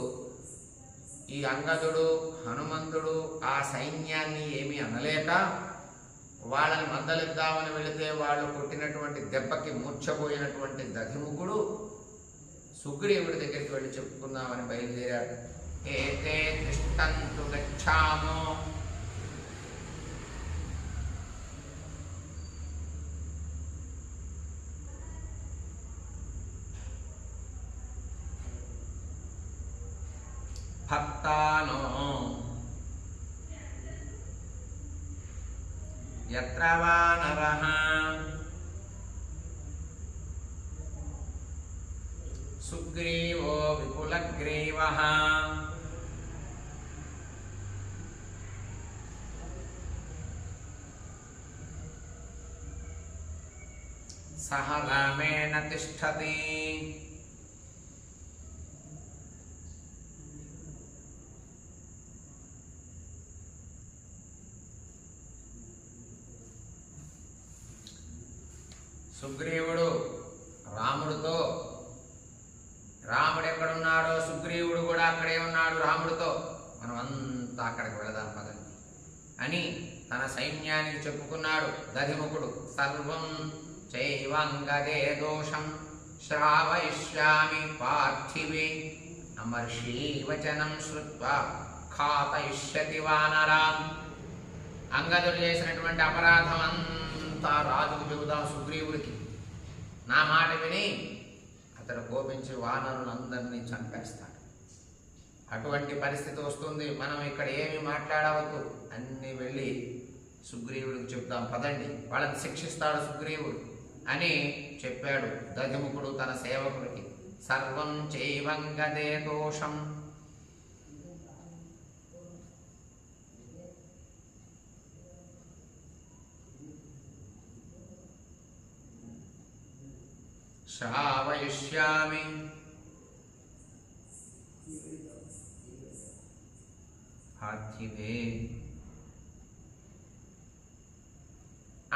A: ఈ అంగదుడు హనుమంతుడు ఆ సైన్యాన్ని ఏమీ అనలేక వాళ్ళని మందలిద్దామని వెళితే వాళ్ళు కొట్టినటువంటి దెబ్బకి మూర్ఛపోయినటువంటి దధిముఖుడు సుగ్రీవుడి దగ్గరికి వెళ్ళి చెప్పుకుందామని బయలుదేరాడు. ఏతే తిష్టంతు గచ్ఛామో, భక్తానో యత్ర వానరః సుగ్రీవో విపులగ్రీవః సహ రామేణ తిష్టతి. సుగ్రీవుడు రాముడితో, రాముడు ఎక్కడున్నాడో సుగ్రీవుడు కూడా అక్కడే ఉన్నాడు రాముడితో, మనం అంతా అక్కడికి వెళదాం పదండి అని తన సైన్యానికి చెప్పుకున్నాడు దధిముఖుడు. సర్వం చైవంగదే దోషం శ్రావయిష్యామి పార్థివే అమర్షీ వచనం శ్రుత్వా ఖాతయిష్యతి వానరాం. అంగదుడు చేసినటువంటి అపరాధం అంతా రాజుకు చెబుదాం సుగ్రీవుడికి. నా మాట విని అతడు కోపించి వానరులందరినీ చంపేస్తాడు. అటువంటి పరిస్థితి వస్తుంది. మనం ఇక్కడ ఏమి మాట్లాడవద్దు, అన్నీ వెళ్ళి సుగ్రీవుడికి చెప్తాం పదండి, వాళ్ళని శిక్షిస్తాడు సుగ్రీవుడు అని చెప్పాడు దధిముఖుడు తన సేవకుడికి. సర్వం చైవంగదే దోషం. శ్రావయిష్యామి పార్థివే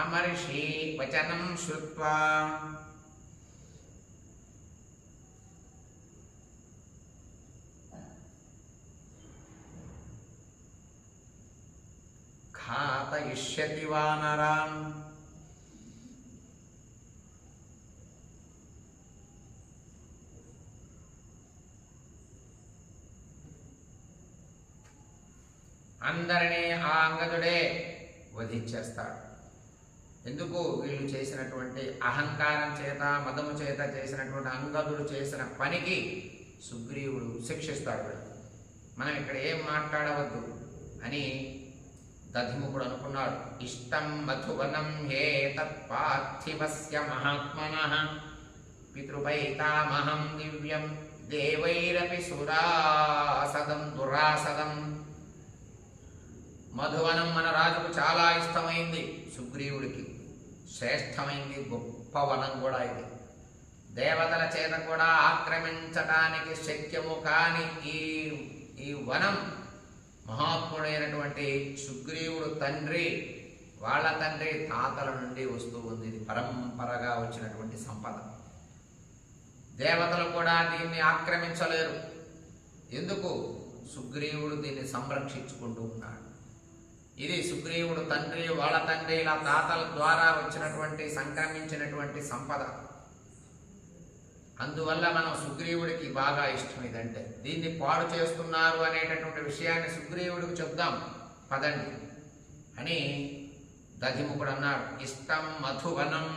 A: అమర్షి వచనం శ్రుత్వా ఘాతయిష్యతి వానరాం. అందరినీ ఆ అంగదుడే వధించేస్తాడు. ఎందుకు? వీళ్ళు చేసినటువంటి అహంకారం చేత మదము చేత చేసినటువంటి అంగదుడు చేసిన పనికి సుగ్రీవుడు శిక్షిస్తాడు. మనం ఇక్కడ ఏం మాట్లాడవద్దు అని దధిముఖుడు అనుకున్నాడు. ఇష్టం మధువనం హే తత్పార్థివస్య మహాత్మనః పితృపైతామహం దివ్యం దేవైరపి సురాసదం దురాసదం. మధువనం మన రాజుకు చాలా ఇష్టమైంది, సుగ్రీవుడికి శ్రేష్టమైంది, గొప్ప వనం కూడా ఇది. దేవతల చేత కూడా ఆక్రమించటానికి శక్యము కాని ఈ వనం మహాత్ముడైనటువంటి సుగ్రీవుడు తండ్రి, వాళ్ళ తండ్రి తాతల నుండి వస్తూ ఉంది. ఇది పరంపరగా వచ్చినటువంటి సంపద. దేవతలు కూడా దీన్ని ఆక్రమించలేరు. ఎందుకు? సుగ్రీవుడు దీన్ని సంరక్షించుకుంటూ ఉన్నాడు. ఇది సుగ్రీవుడు తండ్రి, వాళ్ళ తండ్రి, ఇలా తాతల ద్వారా వచ్చినటువంటి సంక్రమించినటువంటి సంపద. అందువల్ల మనం సుగ్రీవుడికి బాగా ఇష్టం ఇదంటే. దీన్ని పాడు చేస్తున్నారు అనేటటువంటి విషయాన్ని సుగ్రీవుడికి చెప్దాం పదండి అని దధిముఖుడు అన్నాడు. ఇష్టం మధువనం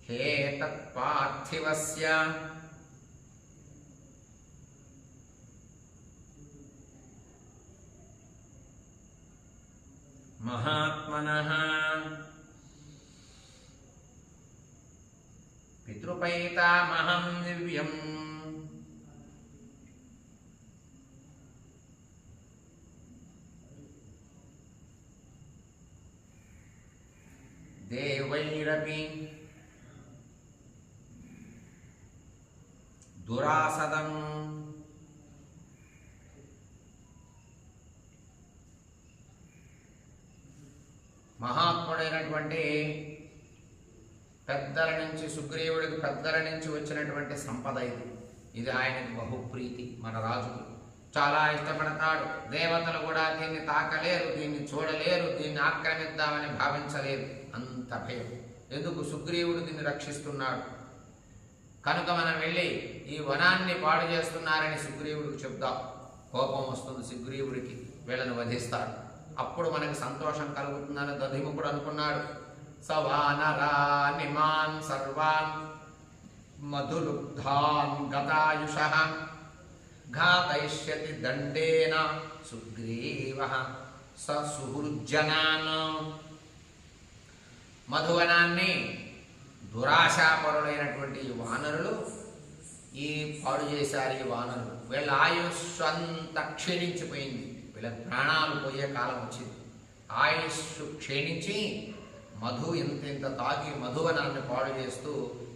A: హే తత్పార్థివస్య మహాత్మనః పితృపైతామహం దివ్యం దేవైరపి దురాసదం. మహాత్ముడైనటువంటి పెద్దల నుంచి, సుగ్రీవుడికి పెద్దల నుంచి వచ్చినటువంటి సంపద ఇది. ఇది ఆయనకు బహుప్రీతి, మన రాజుకు చాలా ఇష్టపడతాడు. దేవతలు కూడా దీన్ని తాకలేరు, దీన్ని చూడలేరు, దీన్ని ఆక్రమిద్దామని భావించలేరు. అంత భయం. ఎందుకు? సుగ్రీవుడు దీన్ని రక్షిస్తున్నాడు కనుక మనం వెళ్ళి ఈ వనాన్ని పాడు చేస్తున్నారని సుగ్రీవుడికి చెప్దాం. కోపం వస్తుంది సుగ్రీవుడికి, వీళ్ళని వధిస్తాడు. అప్పుడు మనకి సంతోషం కలుగుతుందని దధిముఖుడు అనుకున్నాడు. సవానరానిమాన్ సర్వాన్ మధులుబ్ధాన్ గతాయుషః ఘాతయిష్యతి దండేన సుగ్రీవః ససుహృజ్జనాన్. మధువనాన్ని దురాశాపరులైనటువంటి ఈ వానరులు పాడు చేశారు. ఈ వానరులు వీళ్ళ ఆయుష్ అంతా క్షీణించిపోయింది. వీళ్ళకి ప్రాణాలు పోయే కాలం వచ్చింది. ఆయుష్ క్షీణించి మధు ఇంత తాగి మధువనాన్ని పాడు చేస్తూ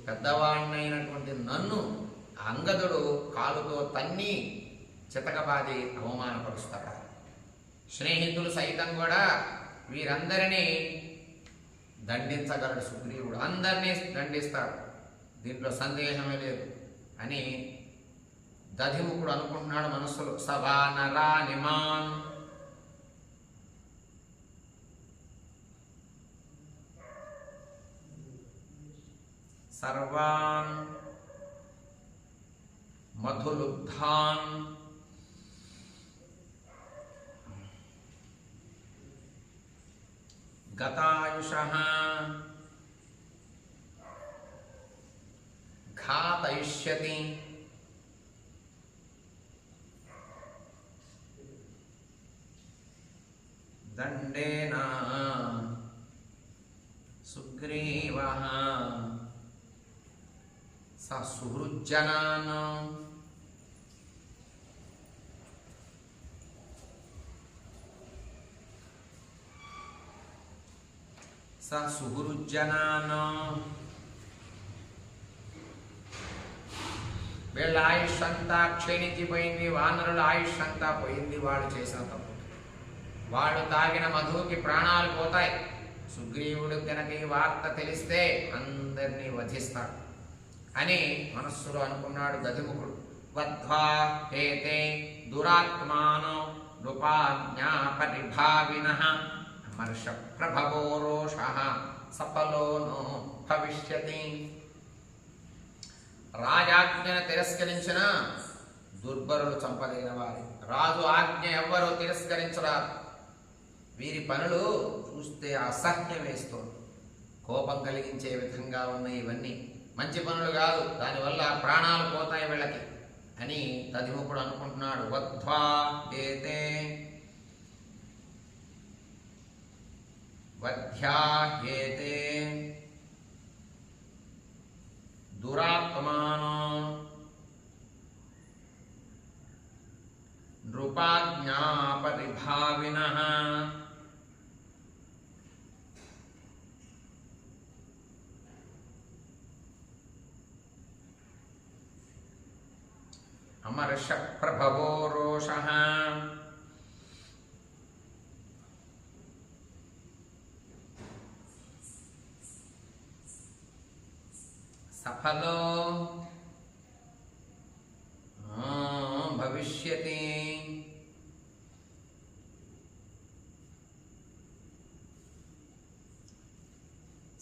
A: పెద్దవాడినైనటువంటి నన్ను అంగదుడు కాలుతో తన్ని చితకబాది అవమానపరుస్తాడు. స్నేహితులు సైతం కూడా వీరందరినీ దండించగలడు సుగ్రీవుడు, అందరినీ దండిస్తాడు, దీంట్లో సందేహమే లేదు అని దధిముఖుడు అనుకుంటున్నాడు మనస్సులో. సభానరానిమాన్ సర్వాన్ మధులుబ్ధాన్ గతాయుషః ఘాతయిష్యతి దండేన సుగ్రీవః సుహృజ్జనాన్ వీళ్ళ ఆయుష్ అంతా క్షీణించిపోయింది, వానరుల ఆయుష్ అంతా పోయింది వాడు చేసిన తప్పు. వాడు తాగిన మధువుకి ప్రాణాలు పోతాయి. సుగ్రీవుడు కనుక ఈ వార్త తెలిస్తే అందరినీ వధిస్తాడు అని మనస్సులో అనుకున్నాడు దధిముఖుడు. వధ్వా ఏతే దురాత్మానో నృపాజ్ఞాపరిభావినః అమర్ష ప్రభవో రోషః సఫలో నో భవిష్యతి. రాజాజ్ఞను తిరస్కరించిన దుర్బలులు చంపదగిన వారి, రాజు ఆజ్ఞ ఎవ్వరూ తిరస్కరించరారు. వీరి పనులు చూస్తే అసహ్యం వేస్తోంది. కోపం కలిగించే విధంగా ఉన్న ఇవన్నీ మంచి పనులు కాదు, దానివల్ల ప్రాణాలు పోతాయి వీళ్ళకి అని దధిముఖుడు అనుకుంటున్నాడు. వధ్వా ఏతే వధ్యాయేతే దురాత్మానో నృపాజ్ఞాపరిభావినః అమర్ష ప్రభవో రోషః సఫలో భవిష్యతి.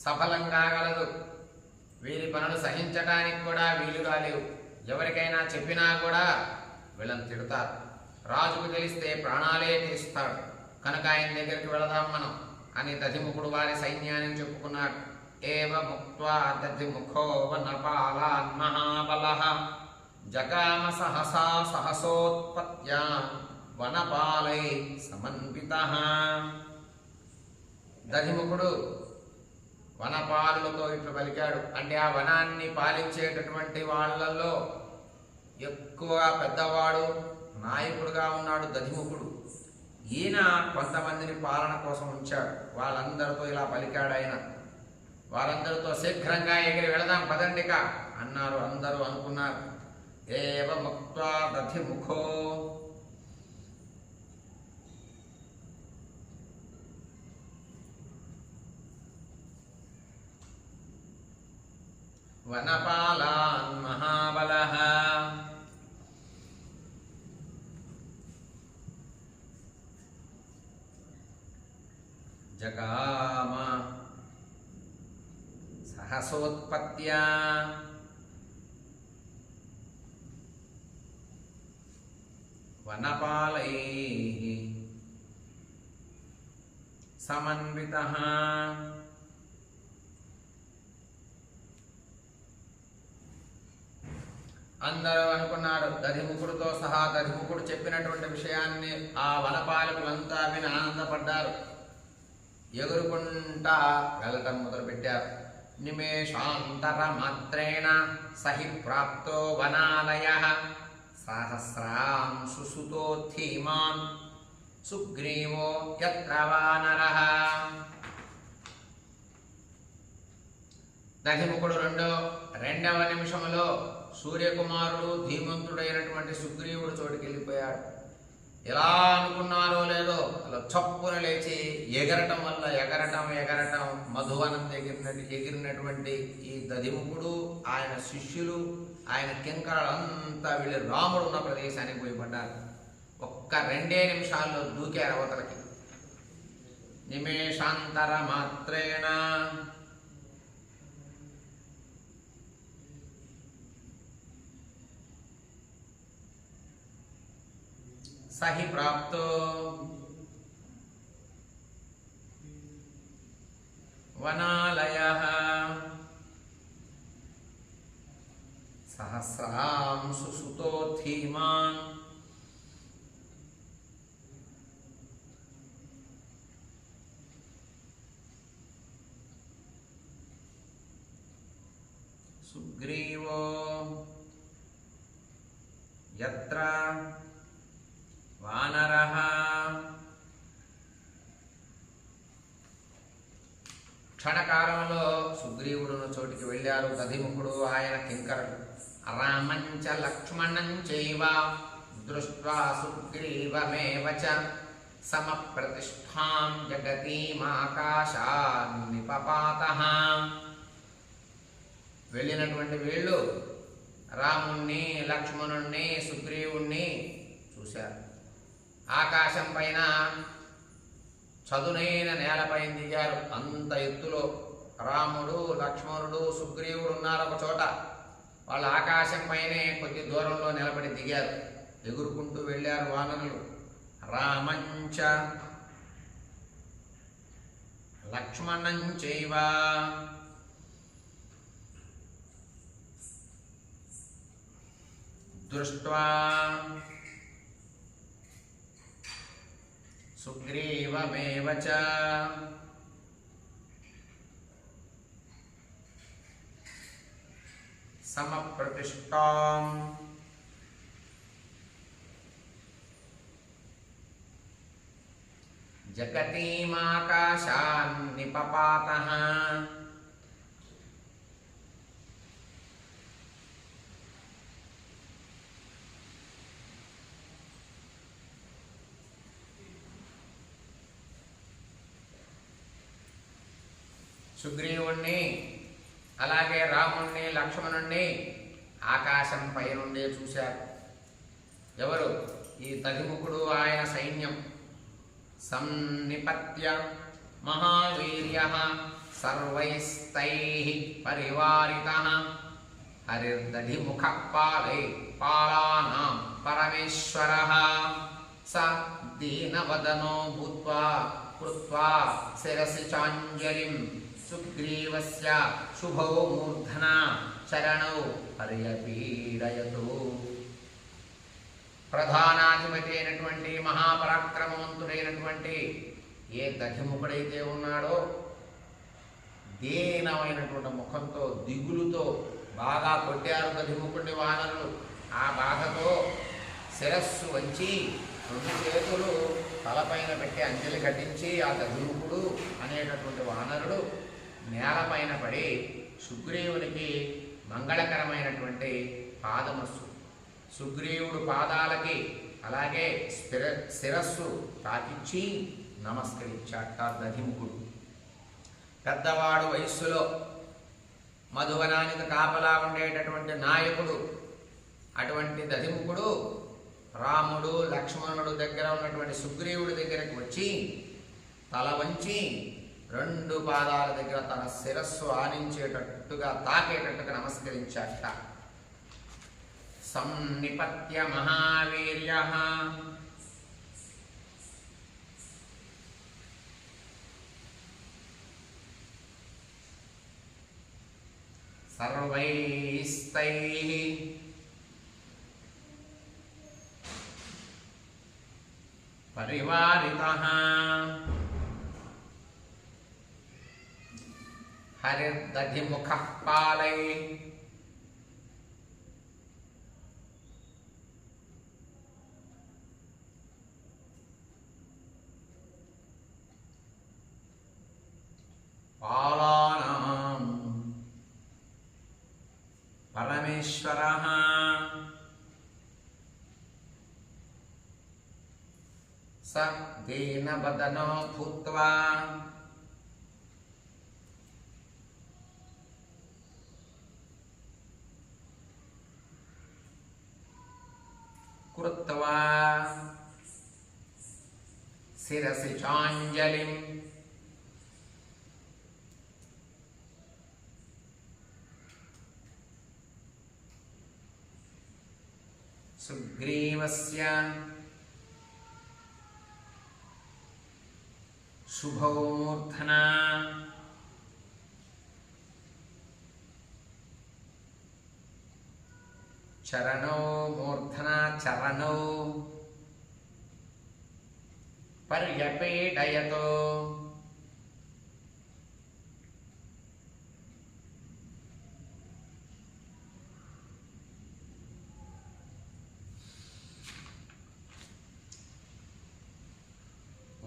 A: సఫలం కాగలదు. వీరి పనులు సహించడానికి కూడా వీలుగా లేవు. ఎవరికైనా చెప్పినా కూడా వీళ్ళని తిడతారు. రాజుకు తెలిస్తే ప్రాణాలే తీస్తాడు. కనుక ఆయన దగ్గరికి వెళదాం మనం అని దధిముఖుడు వారి సైన్యాన్ని చెప్పుకున్నాడు. ఏవ ముక్త్వా దధిముఖో వనపాలాన్ మహాబలః జగామ సహసా సహసోత్పత్త్యా వనపాలై సమన్వితః. దధిముఖుడు వనపాలులతో ఇట్లు పలికాడు. అంటే ఆ వనాన్ని పాలించేటటువంటి వాళ్ళల్లో ఎక్కువగా పెద్దవాడు నాయకుడుగా ఉన్నాడు దధిముఖుడు. ఈయన కొంతమందిని పాలన కోసం ఉంచాడు. వాళ్ళందరితో ఇలా పలికాడు ఆయన. వారందరితో శీఘ్రంగా ఎగిరి వెళదాం పదండిక అన్నారు. అందరూ అనుకున్నారు. ఏవ ముక్త్వా దధిముఖో వనపాలాన్ మహాబలః జగామ సహసోత్పత్త్యా వనపాలైః సమన్వితః. అందరూ అనుకున్నారు. దధిముఖుడితో సహా దధిముఖుడు చెప్పినటువంటి విషయాన్ని ఆ వనపాలకులంతా విని ఆనందపడ్డారు. ఎగురుకుంటా వెళ్ళటం మొదలుపెట్టారు. నిమేషాంతర మాత్రేణ సహి ప్రాప్తో వనాలయః సహస్రాంశు సుతో ధీమాన్ సుగ్రీవో యత్ర వానరః. దధిముఖుడు రెండవ నిమిషంలో సూర్యకుమారుడు ధీమంతుడైనటువంటి సుగ్రీవుడు చోటుకి వెళ్ళిపోయాడు. ఎలా అనుకున్నారో లేదో అలా చప్పున లేచి ఎగరటం వల్ల ఎగరటం మధువనం ఎగిరినటువంటి ఈ దధిముఖుడు, ఆయన శిష్యులు, ఆయన కింకరులంతా వీళ్ళు రాముడు ఉన్న ప్రదేశానికి పోయి పడ్డారు. ఒక్క 2 నిమిషాల్లో దూకారు అవతలకి. నిమేషాంతర మాత్రేణ సహి ప్రాప్తో వనాలయః సహస్రాంశు సుతో ధీమాన్ సుగ్రీవో యత్ర వానరః. క్షణకాలంలో సుగ్రీవుడున్న చోటికి వెళ్ళారు దధిముఖుడు, ఆయన కింకరుడు. రామంచ లక్ష్మణం చైవ దృష్ట్వా సుగ్రీవమేవ చ సమప్రతిష్ఠాం జగతీమాకాశాన్నిపపాతః. వెళ్ళినటువంటి వీళ్ళు రాముణ్ణి, లక్ష్మణుణ్ణి, సుగ్రీవుణ్ణి చూశారు. ఆకాశం పైన చదునైన నేలపైన దిగారు. అంత ఎత్తులో రాముడు, లక్ష్మణుడు, సుగ్రీవుడు ఉన్నారు ఒక చోట. వాళ్ళు ఆకాశం పైనే కొద్ది దూరంలో నిలబడి దిగారు. ఎగురుకుంటూ వెళ్ళారు వానరులు. రామంచ లక్ష్మణం చైవ దృష్ట్వా సుగ్రీవమేవ చ సమప్రతిష్ఠాం జగతీమాకాశాన్నిపపాతః. సుగ్రీవుణ్ణి, అలాగే రాముణ్ణి, లక్ష్మణుణ్ణి ఆకాశం పై నుండే చూశారు. ఎవరు? ఈ దధిముఖుడు, ఆయన సైన్యం. సన్నిపత్య మహావీర్యః సర్వైస్తైః పరివారితః హరిర్దధిముఖః పాలానాం పరమేశ్వరః స దీనవదనో భూత్వా కృత్వా శిరసి చాంజలిం సుగ్రీవస్య శుభో మూర్ధనా చరణౌ పర్యపీడయతు. ప్రధానాధిపతి అయినటువంటి మహాపరాక్రమవంతుడైనటువంటి ఏ దధిముఖుడైతే ఉన్నాడో దీనమైనటువంటి ముఖంతో, దిగులుతో బాగా కొట్టారు దధిముఖుడిని వానరులు. ఆ బాధతో శిరస్సు వంచి 2 చేతులు తలపైన పెట్టి అంజలి ఘటించి ఆ దధిముఖుడు అనేటటువంటి వానరుడు నేలపైన పడి సుగ్రీవునికి మంగళకరమైనటువంటి పాదమస్సు, సుగ్రీవుడు పాదాలకి అలాగే శిరస్సు తాకిచ్చి నమస్కరించాట దధిముఖుడు. పెద్దవాడు వయస్సులో, మధువనానికి కాపలా ఉండేటటువంటి నాయకుడు. అటువంటి దధిముఖుడు రాముడు, లక్ష్మణుడు దగ్గర ఉన్నటువంటి సుగ్రీవుడి దగ్గరికి వచ్చి తల వంచి 2 పాదాల దగ్గర తన శిరస్సు ఆనించేటట్టుగా, తాకేటట్టుగా నమస్కరించాట. సన్నిపత్య మహావీర్యః సర్వైస్తైః పరివారితః హరిర్దధిముఖః పాలైః మహేశ్వరః స దీనవదనో భూత్వా కృత్వా శిరసి చాంజలిం సుగ్రీవస్య శుభో మూర్ధనా చరణో మూర్ధనా చరణో పర్యపేడయతో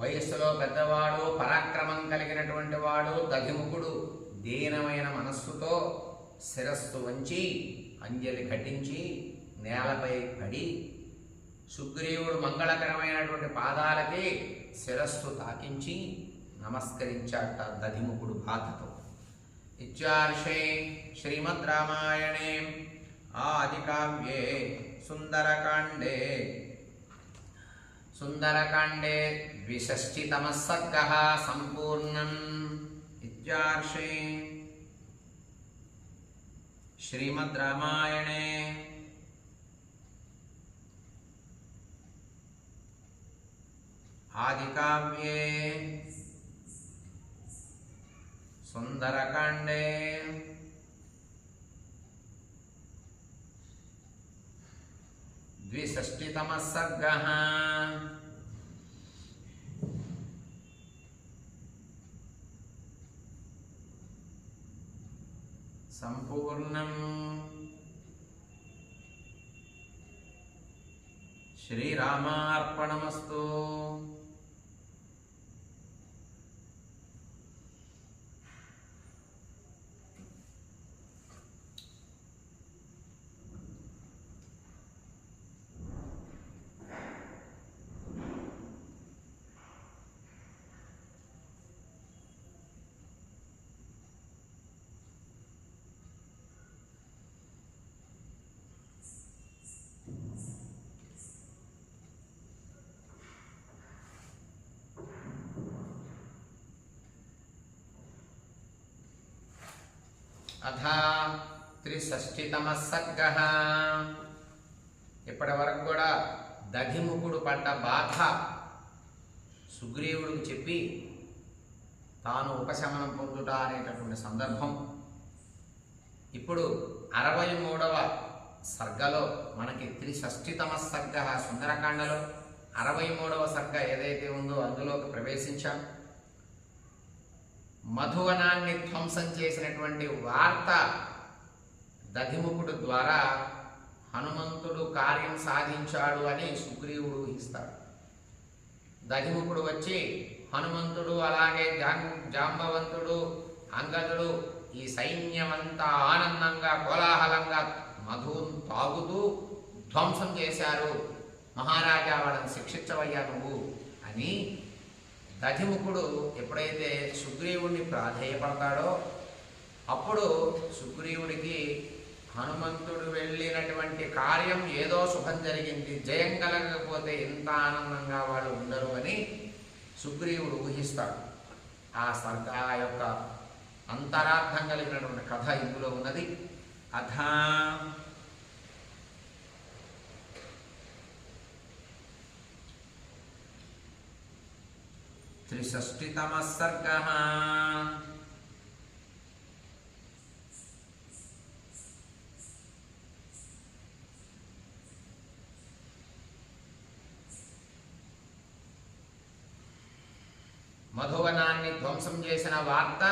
A: వయస్సులో పెద్దవాడు, పరాక్రమం కలిగినటువంటి వాడు, దధిముఖుడు దీనమైన మనస్సుతో శిరస్సు వంచి అంజలి ఘటించి నేలపై పడి సుగ్రీవుడు మంగళకరమైనటువంటి పాదాలకి శిరస్సు తాకించి నమస్కరించాట దధిముఖుడు బాధతో. ఇత్యార్షే శ్రీమద్ రామాయణే ఆదికావ్యే సుందరకాండే ద్విషష్టితమః సర్గః సంపూర్ణం. ఇత్యార్షే శ్రీమద్ రామాయణే ఆదికావ్యే సుందరకాండే ద్విషష్టితమః సర్గః సంపూర్ణం. శ్రీరామార్పణమస్తు. అథ 63తమః సర్గః. ఇప్పటి వరకు కూడా దధిముఖుడు పడ్డ బాధ సుగ్రీవుడికి చెప్పి తాను ఉపశమనం పొందుట అనేటటువంటి సందర్భం. ఇప్పుడు 63వ సర్గలో మనకి 63తమః సర్గః సుందరకాండలో 63వ సర్గ ఏదైతే ఉందో అందులోకి ప్రవేశించాం. మధువనాన్ని ధ్వంసం చేసినటువంటి వార్త దధిముఖుడు ద్వారా హనుమంతుడు కార్యం సాధించాడు అని సుగ్రీవుడు ఊహిస్తాడు. దధిముఖుడు వచ్చి హనుమంతుడు అలాగే జాంబవంతుడు అంగదుడు ఈ సైన్యమంతా ఆనందంగా కోలాహలంగా మధువును తాగుతూ ధ్వంసం చేశారు, మహారాజా వాళ్ళని శిక్షించవయ్యా నువ్వు అని దధిముఖుడు ఎప్పుడైతే సుగ్రీవుడిని ప్రాధేయపడతాడో అప్పుడు సుగ్రీవుడికి హనుమంతుడు వెళ్ళినటువంటి కార్యం ఏదో శుభం జరిగింది, జయం కలగకపోతే ఇంత ఆనందంగా వాళ్ళు ఉండరు అని సుగ్రీవుడు ఊహిస్తాడు. ఆ యొక్క అంతరార్థం కలిగినటువంటి కథ ఇందులో ఉన్నది. అథా 63తమః సర్గః. మధువనాన్ని ధ్వంసం చేసిన వార్త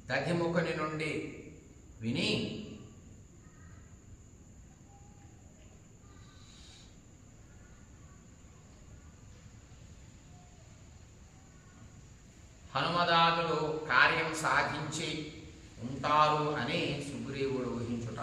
A: దధిముఖుని నుండి విని హనుమదాదులు కార్యం సాధించి ఉంటారు అని సుగ్రీవుడు ఊహించుట.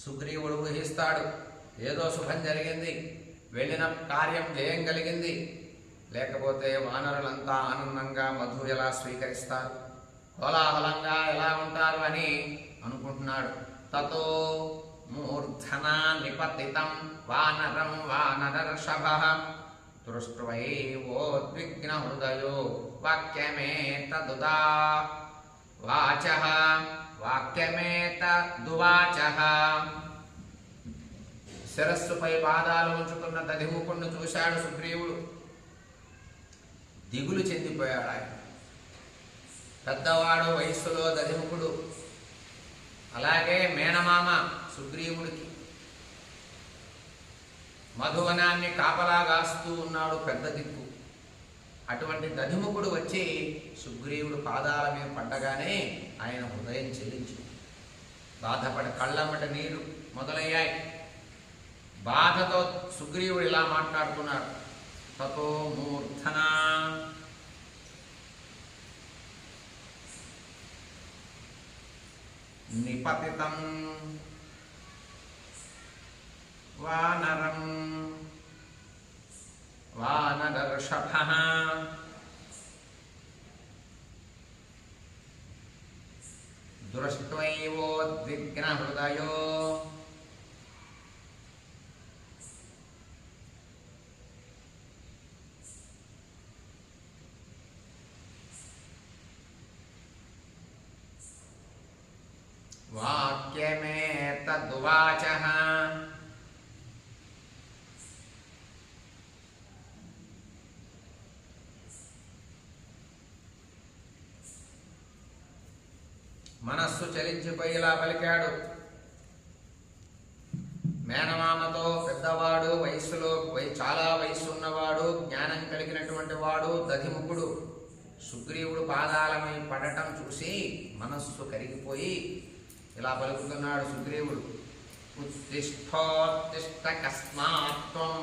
A: సుగ్రీవుడు ఊహిస్తాడు, ఏదో శుభం జరిగింది, వెళ్ళిన కార్యం జయం కలిగింది, లేకపోతే వానరులంతా ఆనందంగా మధు ఎలా స్వీకరిస్తారు, కోలాహలంగా ఎలా ఉంటారు అని అనుకుంటున్నాడు. తతో మూర్ధనా నిపతితం వానరం వానరర్షభః దృష్ట్వైవోద్విగ్న హృదయో వాక్యమేతదుదా వాచః వాక్యమేతదువాచః. శిరస్సుపై పాదాలు ఉంచుకున్న దధిముఖుణ్ణి చూశాడు సుగ్రీవుడు. దిగులు చెందిపోయాడు ఆయన. పెద్దవాడు వయస్సులో దధిముఖుడు, అలాగే మేనమామ సుగ్రీవుడికి. మధువనాన్ని కాపలాగాస్తూ ఉన్నాడు పెద్ద దిక్కు. అటువంటి దధిముఖుడు వచ్చి సుగ్రీవుడు పాదాల మీద పడ్డగానే ఆయన హృదయం చెల్లించింది. బాధపడి కళ్ళమ్మట నీరు మొదలయ్యాయి. బాధతో సుగ్రీవుడు ఇలా మాట్లాడుతున్నాడు. తతో మూర్ధనా నిపతితం వానరం వానరర్షభః దృష్ట్వైవోద్విగ్న హృదయో వాక్యమేతదువాచః. మనస్సు చలించిపోయేలా పలికాడు. మేనమామతో పెద్దవాడు, వయస్సులో చాలా వయస్సు ఉన్నవాడు, జ్ఞానం కలిగినటువంటి వాడు దధిముఖుడు సుగ్రీవుడు పాదాలమై పడటం చూసి మనస్సు కరిగిపోయి ఇలా పలుకుతున్నాడు సుగ్రీవుడు. ఉత్తిష్టోత్తిష్ట కస్మాత్ త్వం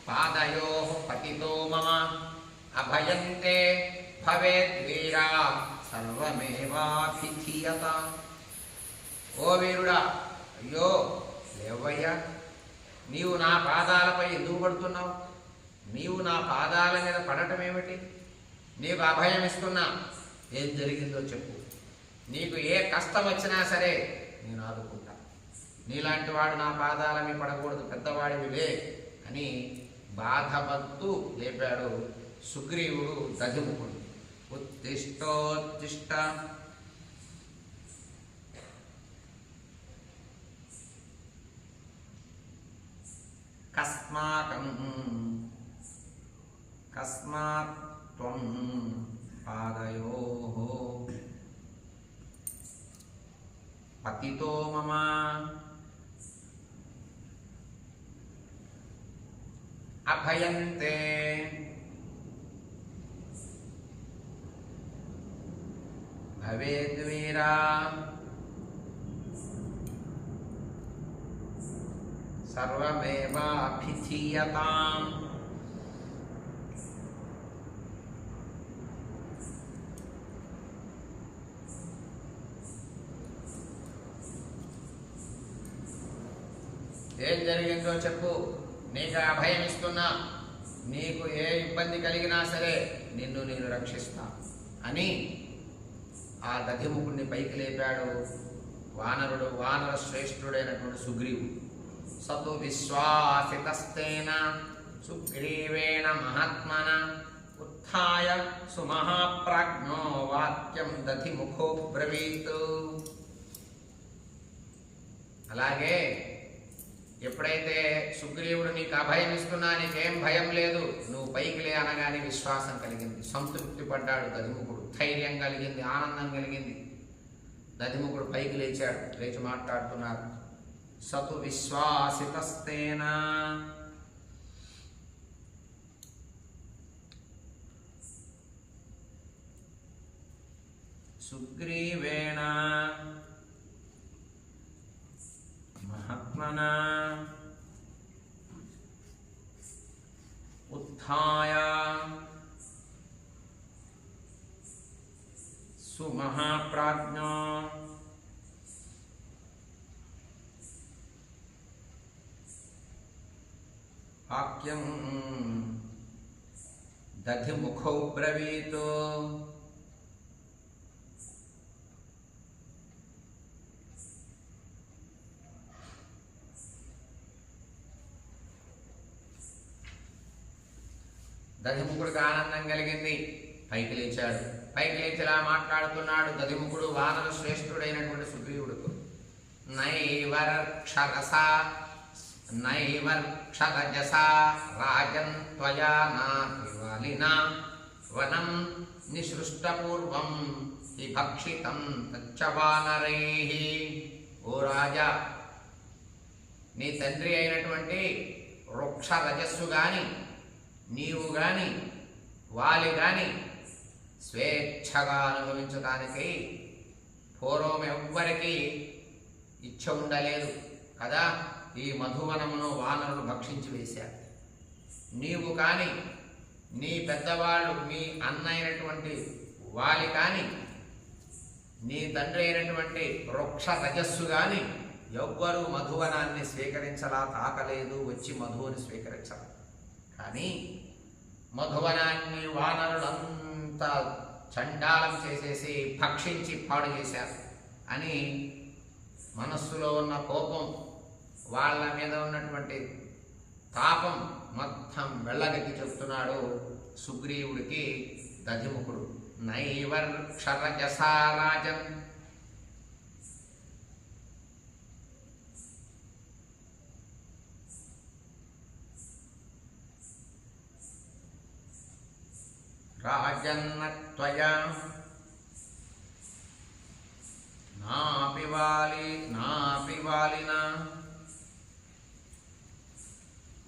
A: పాదయోః పతితో మమ అభయంతే భవేద్వీరా సర్వమేవాభిధీయత. ఓ వీరుడా, అయ్యో లేవయ్యా, నీవు నా పాదాలపై ఎందుకు పడుతున్నావు? నీవు నా పాదాల మీద పడటం ఏమిటి? నీకు అభయం ఇస్తున్నా, ఏం జరిగిందో చెప్పు. నీకు ఏ కష్టం వచ్చినా సరే నేను ఆదుకుంటా. నీలాంటి వాడు నా పాదాల మీద పడకూడదు, పెద్దవాడివిలే అని బాధపడుతూ లేపాడు సుగ్రీవుడు దధిముఖుడు. ఉత్తిష్టోత్తిష్ట కస్మాత్ త్వం పాదయోః పతితో మమ అభయంతే భవేద్వీరా సర్వమేవాభిధీయతాం. ఏం జరిగిందో చెప్పు, నీకు అభయం ఇస్తున్నా, నీకు ఏ ఇబ్బంది కలిగినా సరే నిన్ను నేను రక్షిస్తా అని ఆ దధిముఖుడిని పైకి లేపాడు వానరుడు, వానర శ్రేష్ఠుడైనటువంటి సుగ్రీవుడు. సతు విశ్వాసితస్తేన సుగ్రీవేణ మహాత్మన ఉత్థాయ సుమహాప్రాజ్ఞో వాక్యం దధిముఖో బ్రవీత్. అలాగే ఎప్పుడైతే సుగ్రీవుడు నీకు అభయం ఇస్తున్నా, నీకేం భయం లేదు, నువ్వు పైకి లే అనగానే విశ్వాసం కలిగింది, సంతృప్తి పడ్డాడు దధిముఖుడు, ధైర్యం కలిగింది, ఆనందం కలిగింది. దధిముఖుడు పైకి లేచాడు, లేచి మాట్లాడుతున్నారు. సతు విశ్వాసితస్తేనా సుగ్రీవేణ మహాత్మనా ఉత్థాయ సుమహాప్రాజ్ఞో వాక్యం దధిముఖౌ బ్రవీతు. దధిముఖుడికి ఆనందం కలిగింది, పైకి లేచాడు. పైకి లేచిలా మాట్లాడుతున్నాడు దధిముఖుడు వానర శ్రేష్ఠుడైనటువంటి సుగ్రీవుడితో. నైవర్క్షరజసా రాజన్ త్వయా నాతివాలినా వనం నిసృష్టపూర్వం విభక్షితం తచ్చ వానరైః. ఓ రాజా, నీ తండ్రి అయినటువంటి వృక్ష రజస్సు గాని, నీవు గాని, వాలి గాని స్వేచ్ఛగా అనుభవించడానికి పూర్వం ఎవ్వరికి ఇచ్చ ఉండలేదు కదా. ఈ మధువనమును వానరులు భక్షించి వేశారు. నీవు కానీ, నీ పెద్దవాళ్ళు, మీ అన్న అయినటువంటి వాలి కానీ, నీ తండ్రి అయినటువంటి వృక్ష రజస్సు కానీ ఎవ్వరూ మధువనాన్ని స్వీకరించలా, తాకలేదు, వచ్చి మధువుని స్వీకరించలా. కానీ మధువనాన్ని వానరులంతా చండాలం చేసేసి భక్షించి పాడు చేశారు అని మనస్సులో ఉన్న కోపం, వాళ్ళ మీద ఉన్నటువంటి తాపం మొత్తం వెళ్ళగట్టి చెప్తున్నాడు సుగ్రీవుడికి దధిముఖుడు. నైవర్క్షరజసా రాజన్ రాజన్న త్వయా నాపి వాలినా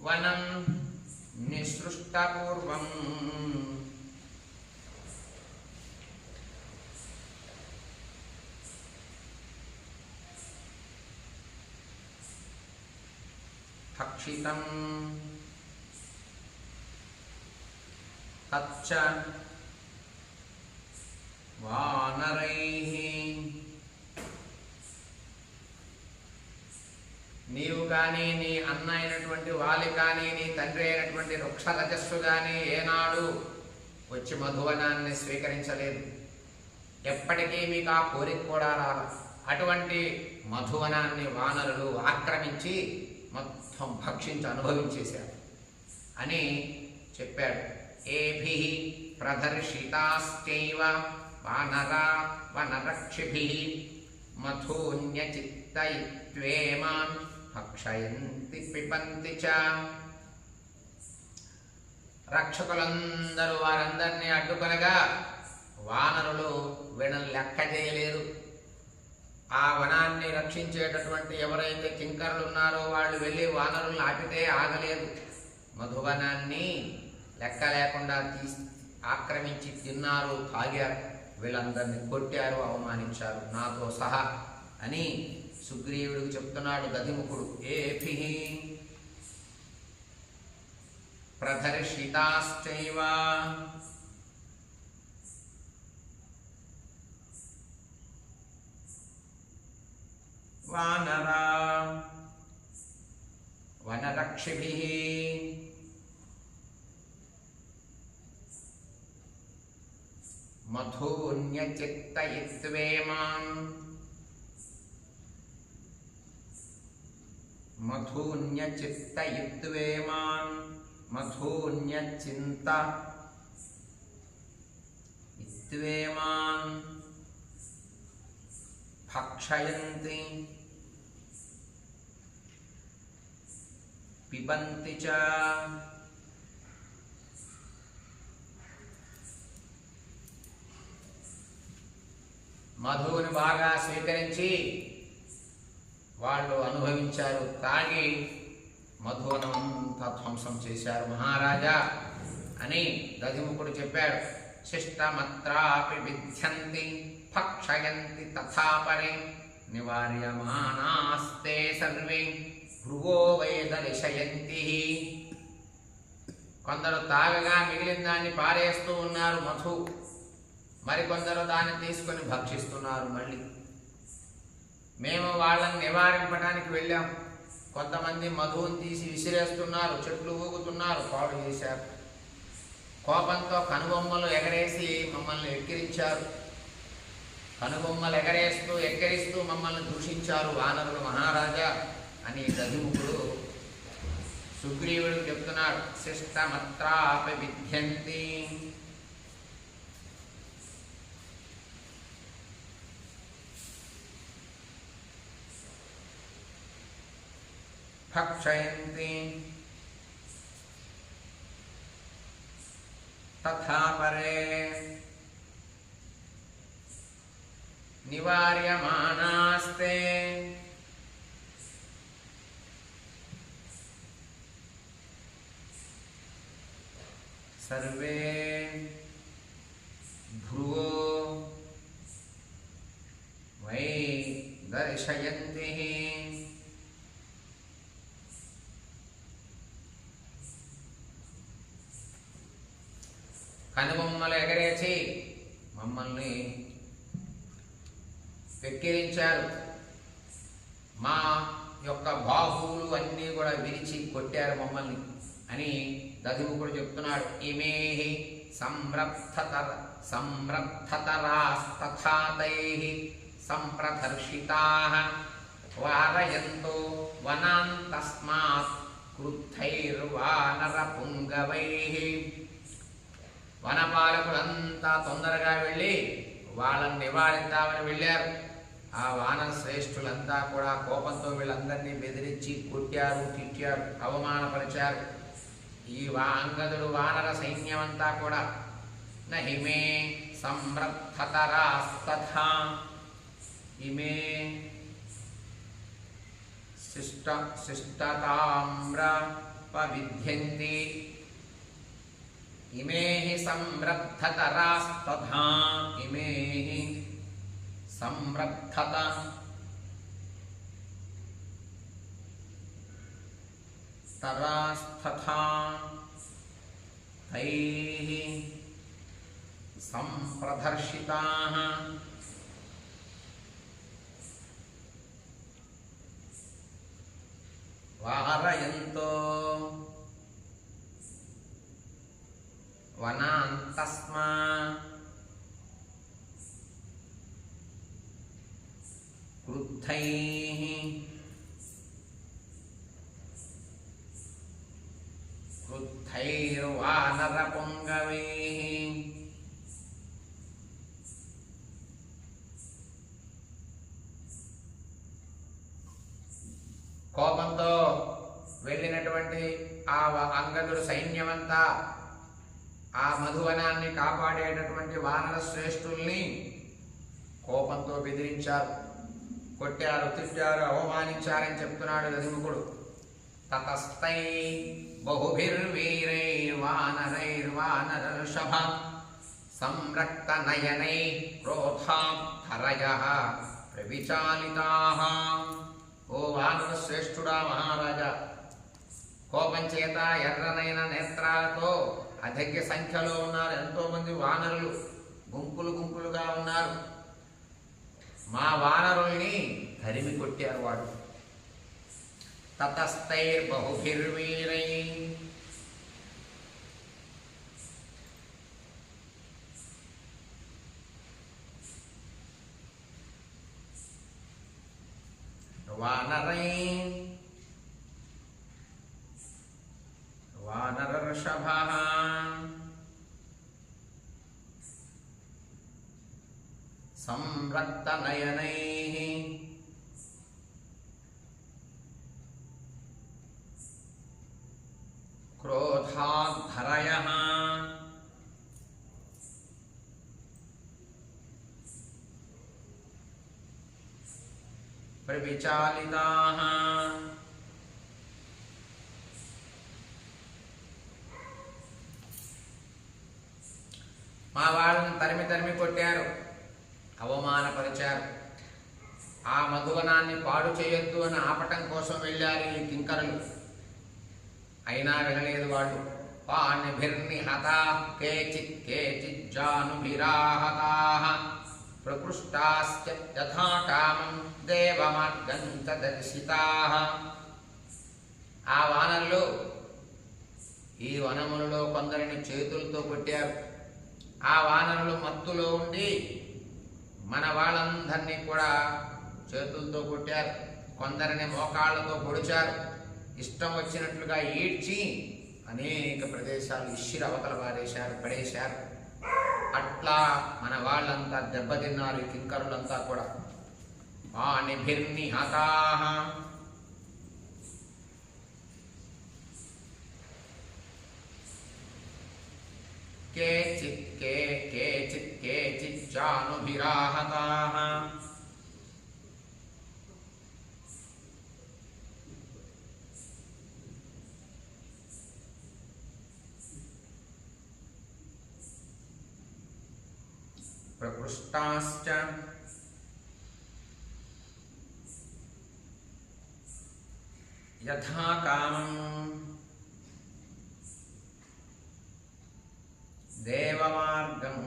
A: వనం నిసృష్టపూర్వం భక్షితం తచ్చ వానరైః. నీవు కానీ, నీ అన్న అయినటువంటి వాలి కానీ, నీ తండ్రి అయినటువంటి వృక్షరజస్సు కానీ ఏనాడు వచ్చి మధువనాన్ని స్వీకరించలేదు. ఎప్పటికీ మీకు ఆ కోరిక కూడా రాల. అటువంటి మధువనాన్ని వానరులు ఆక్రమించి మొత్తం భక్షించి అనుభవించేశారు అని చెప్పాడు. ఏభిః ప్రదర్శితాశ్చైవ వానరా వనరక్షిభిః మధూన్యచిత్తయిత్వేమాన్ భక్షయంతి పిబంతి చ. రక్షకులందరూ వారందరినీ అడ్డుకొనగా వానరులు వీళ్ళని లెక్క చేయలేదు. ఆ వనాన్ని రక్షించేటటువంటి ఎవరైతే కింకరులు ఉన్నారో వాళ్ళు వెళ్ళి వానరులను ఆపితే ఆగలేదు. మధువనాన్ని లెక్క లేకుండా ఆక్రమించి తిన్నారు, తాగారు, వీళ్ళందరినీ కొట్టారు, అవమానించారు నాతో సహా అని సుగ్రీవుడికి చెప్తున్నాడు దధిముఖుడు. ఏభిః ప్రదర్శితాశ్చైవ వానరా వనరక్షిభిః మధూన్యచిత్తయిత్వేమాన్ మధూన్యచింత ఇత్వేమాన్ భక్షయంతి పిబంతి చ. మధువుని బాగా స్వీకరించి వాళ్ళు అనుభవించారు, తాగి మధువనమంతా ధ్వంసం చేశారు మహారాజా అని దధిముఖుడు చెప్పాడు. శిష్టమత్రాపి విధ్యంతి భక్షయంతి తథాపరే నివార్యమానాస్తే సర్వే భృగో వేదరిషయంతి. కొందరు తాగగా మిగిలిన దాన్ని పారేస్తూ ఉన్నారు మధు, మరికొందరు దాన్ని తీసుకొని భక్షిస్తున్నారు. మళ్ళీ మేము వాళ్ళని నివారింపడానికి వెళ్ళాం, కొంతమంది మధువుని తీసి విసిరేస్తున్నారు, చెట్లు ఊగుతున్నారు, పాడు చేశారు. కోపంతో కనుబొమ్మలు ఎగరేసి మమ్మల్ని ఎక్కిరించారు, కనుబొమ్మలు ఎక్కిరిస్తూ మమ్మల్ని దూషించారు వానరులు మహారాజా అని దధిముఖుడు సుగ్రీవుడికి చెప్తున్నాడు. శిష్టమత్రాపి విధ్యంతి. భక్షయంతి తథాపరే నివార్యమానాస్తే సర్వే భ్రువో వై దర్శయంతి. కనుబొమ్మలు ఎగరేసి మమ్మల్ని వెక్కిరించారు, మా యొక్క బాహువులు అన్నీ కూడా విరిచి కొట్టారు మమ్మల్ని అని దధిముఖుడు చెప్తున్నాడు. ఇమేహి సంరబ్ధతరాస్తథాతైః సంప్రదర్శితాః వారయంతో వనాంతస్మాత్ క్రుద్ధైర్వానరపుంగవైః. వనపాలకులంతా తొందరగా వెళ్ళి వాళ్ళని నివారిద్దామని వెళ్ళారు. ఆ వానర శ్రేష్ఠులంతా కూడా కోపంతో వీళ్ళందరినీ బెదిరించి కొట్టారు, తిట్టారు, అవమానపరిచారు. ఈ అంగదుడు వానర సైన్యమంతా కూడా నహిమే సంరబ్ధతరాస్తథా ఇమే శిష్టతామ్రపవిధ్యంతి. ఇమే సంరబ్ధతరాస్తథా ఇమే సంరబ్ధత తరాస్తథా తైః సంప్రదర్శితాః వారయంతో వనాంతస్మాత్ క్రుద్ధైః క్రుద్ధైర్వానరపుంగవైః. కోపంతో వెళ్ళినటువంటి ఆ అంగదుడు సైన్యమంతా ఆ మధువనాన్ని కాపాడేటటువంటి వానర శ్రేష్ఠుల్ని కోపంతో బెదిరించారు, కొట్టారు, తిట్టారు, అవమానించారని చెప్తున్నాడు దధిముఖుడు. తతస్తై బహుభిర్వీరైర్వానరైర్వానరర్షభ సంరక్తనయనై క్రోధాధరయః ప్రవిచాలితాః. ఓ వానర శ్రేష్ఠుడా మహారాజా, కోపం చేత ఎర్రనైన నేత్రాలతో అధిక సంఖ్యలో ఉన్నారు ఎంతో మంది వానరులు, గుంపులు గుంపులుగా ఉన్నారు. మా వానరుల్ని తరిమి కొట్టారు వాడు. తతస్తైర్బహుభిర్వీరై వానరై వానరర్షభః సంరక్తనయనైః క్రోధాద్ధరయః ప్రవిచాలితాః మా వాళ్ళని తరిమి తరిమి కొట్టారు, అవమానపరిచారు. ఆ మధువనాన్ని పాడు చేయొద్దు అని ఆపటం కోసం వెళ్ళారు ఈ కింకరులు. అయినా వినలేదు వాళ్ళు. పాణిభిర్నిహతాః కేచిత్ కేచిజ్జానుభిరాహతాః ప్రకృష్టాశ్చ యథా కామం దేవమార్గం చ దర్శితాః. ఆ వానరులు ఈ వనములలో కొందరిని చేతులతో కొట్టారు. ఆ వానరులు మత్తులో ఉండి మన వాళ్ళందరినీ కూడా చేతులతో కొట్టారు. కొందరిని మోకాళ్ళతో పొడిచారు. ఇష్టం వచ్చినట్లుగా ఈడ్చి అనేక ప్రదేశాలు ఇష్టిర అవతల పారేశారు, పడేశారు. అట్లా మన వాళ్ళంతా దెబ్బతిన్నారు, ఈ కింకరులంతా కూడా. పాణిభిర్నిహతాః కేచిత్ కేచిజ్జానుభిరాహతాః ప్రకృష్టాశ్చ యథా కామం దేవమార్గం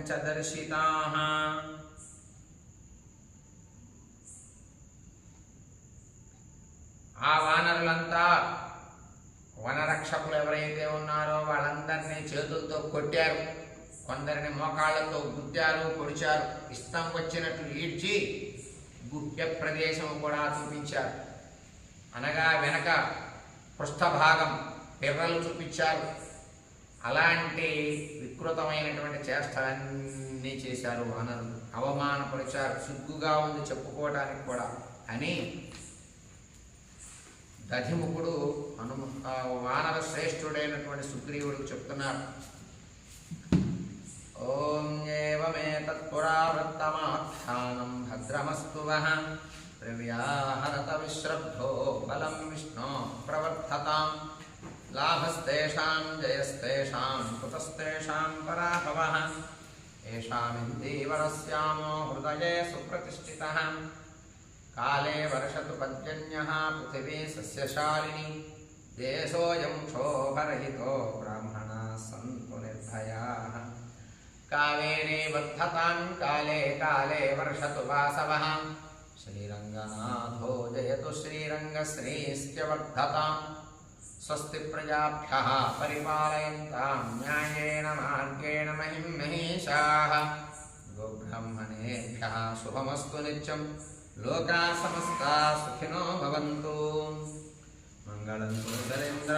A: చ దర్శితాః. ఆ వానరులంతా వనరక్షకులు ఎవరైతే ఉన్నారో వాళ్ళందరినీ చేతులతో కొట్టారు. కొందరిని మోకాళ్లతో గుద్దారు, పొడిచారు. ఇష్టం వచ్చినట్లు ఈడ్చి గుహ్య ప్రదేశం కూడా చూపించారు. అనగా వెనక పృష్ఠభాగం పిర్రలు చూపించారు. అలాంటి వికృతమైనటువంటి చేష్టలన్నీ చేశారు వానరులు. అవమానపరిచారు. సిగ్గుగా ఉంది చెప్పుకోవటానికి కూడా అని దధిముఖుడు వానర శ్రేష్ఠుడైనటువంటి సుగ్రీవుడికి చెప్తున్నారు. ఓం ఏవమేతత్పురావృత్తమాఖ్యానం భద్రమస్తు వః ప్రవ్యాహరత విశ్రబ్ధో బలం విష్ణో ప్రవర్ధతాం లాభస్తేషాం జయస్తేషాం కుతస్తేషాం పరాభవః ఏషామిందీవరస్యామో హృదయే సుప్రతిష్ఠితః కాలే వర్షతు పర్జన్యః పృథివీ సస్యశాలిని దేశోऽयं క్షోభరహితో బ్రాహ్మణాः సంతు నిర్భయాः కావేరీ వర్ధతాం కాలే కాలే వర్షతు వాసవః శ్రీరంగనాథో జయతు శ్రీరంగశ్రీశ్చ వర్ధతాం స్వస్తి ప్రజాభ్యః పరిపాలయంతాం న్యాయేన మార్గేణ మహిం మహేశాః గోబ్రాహ్మణేభ్యः శుభమస్తు నిత్యం లోకాः సమస్తాः సుఖినో భవంతు మంగళం సురేంద్ర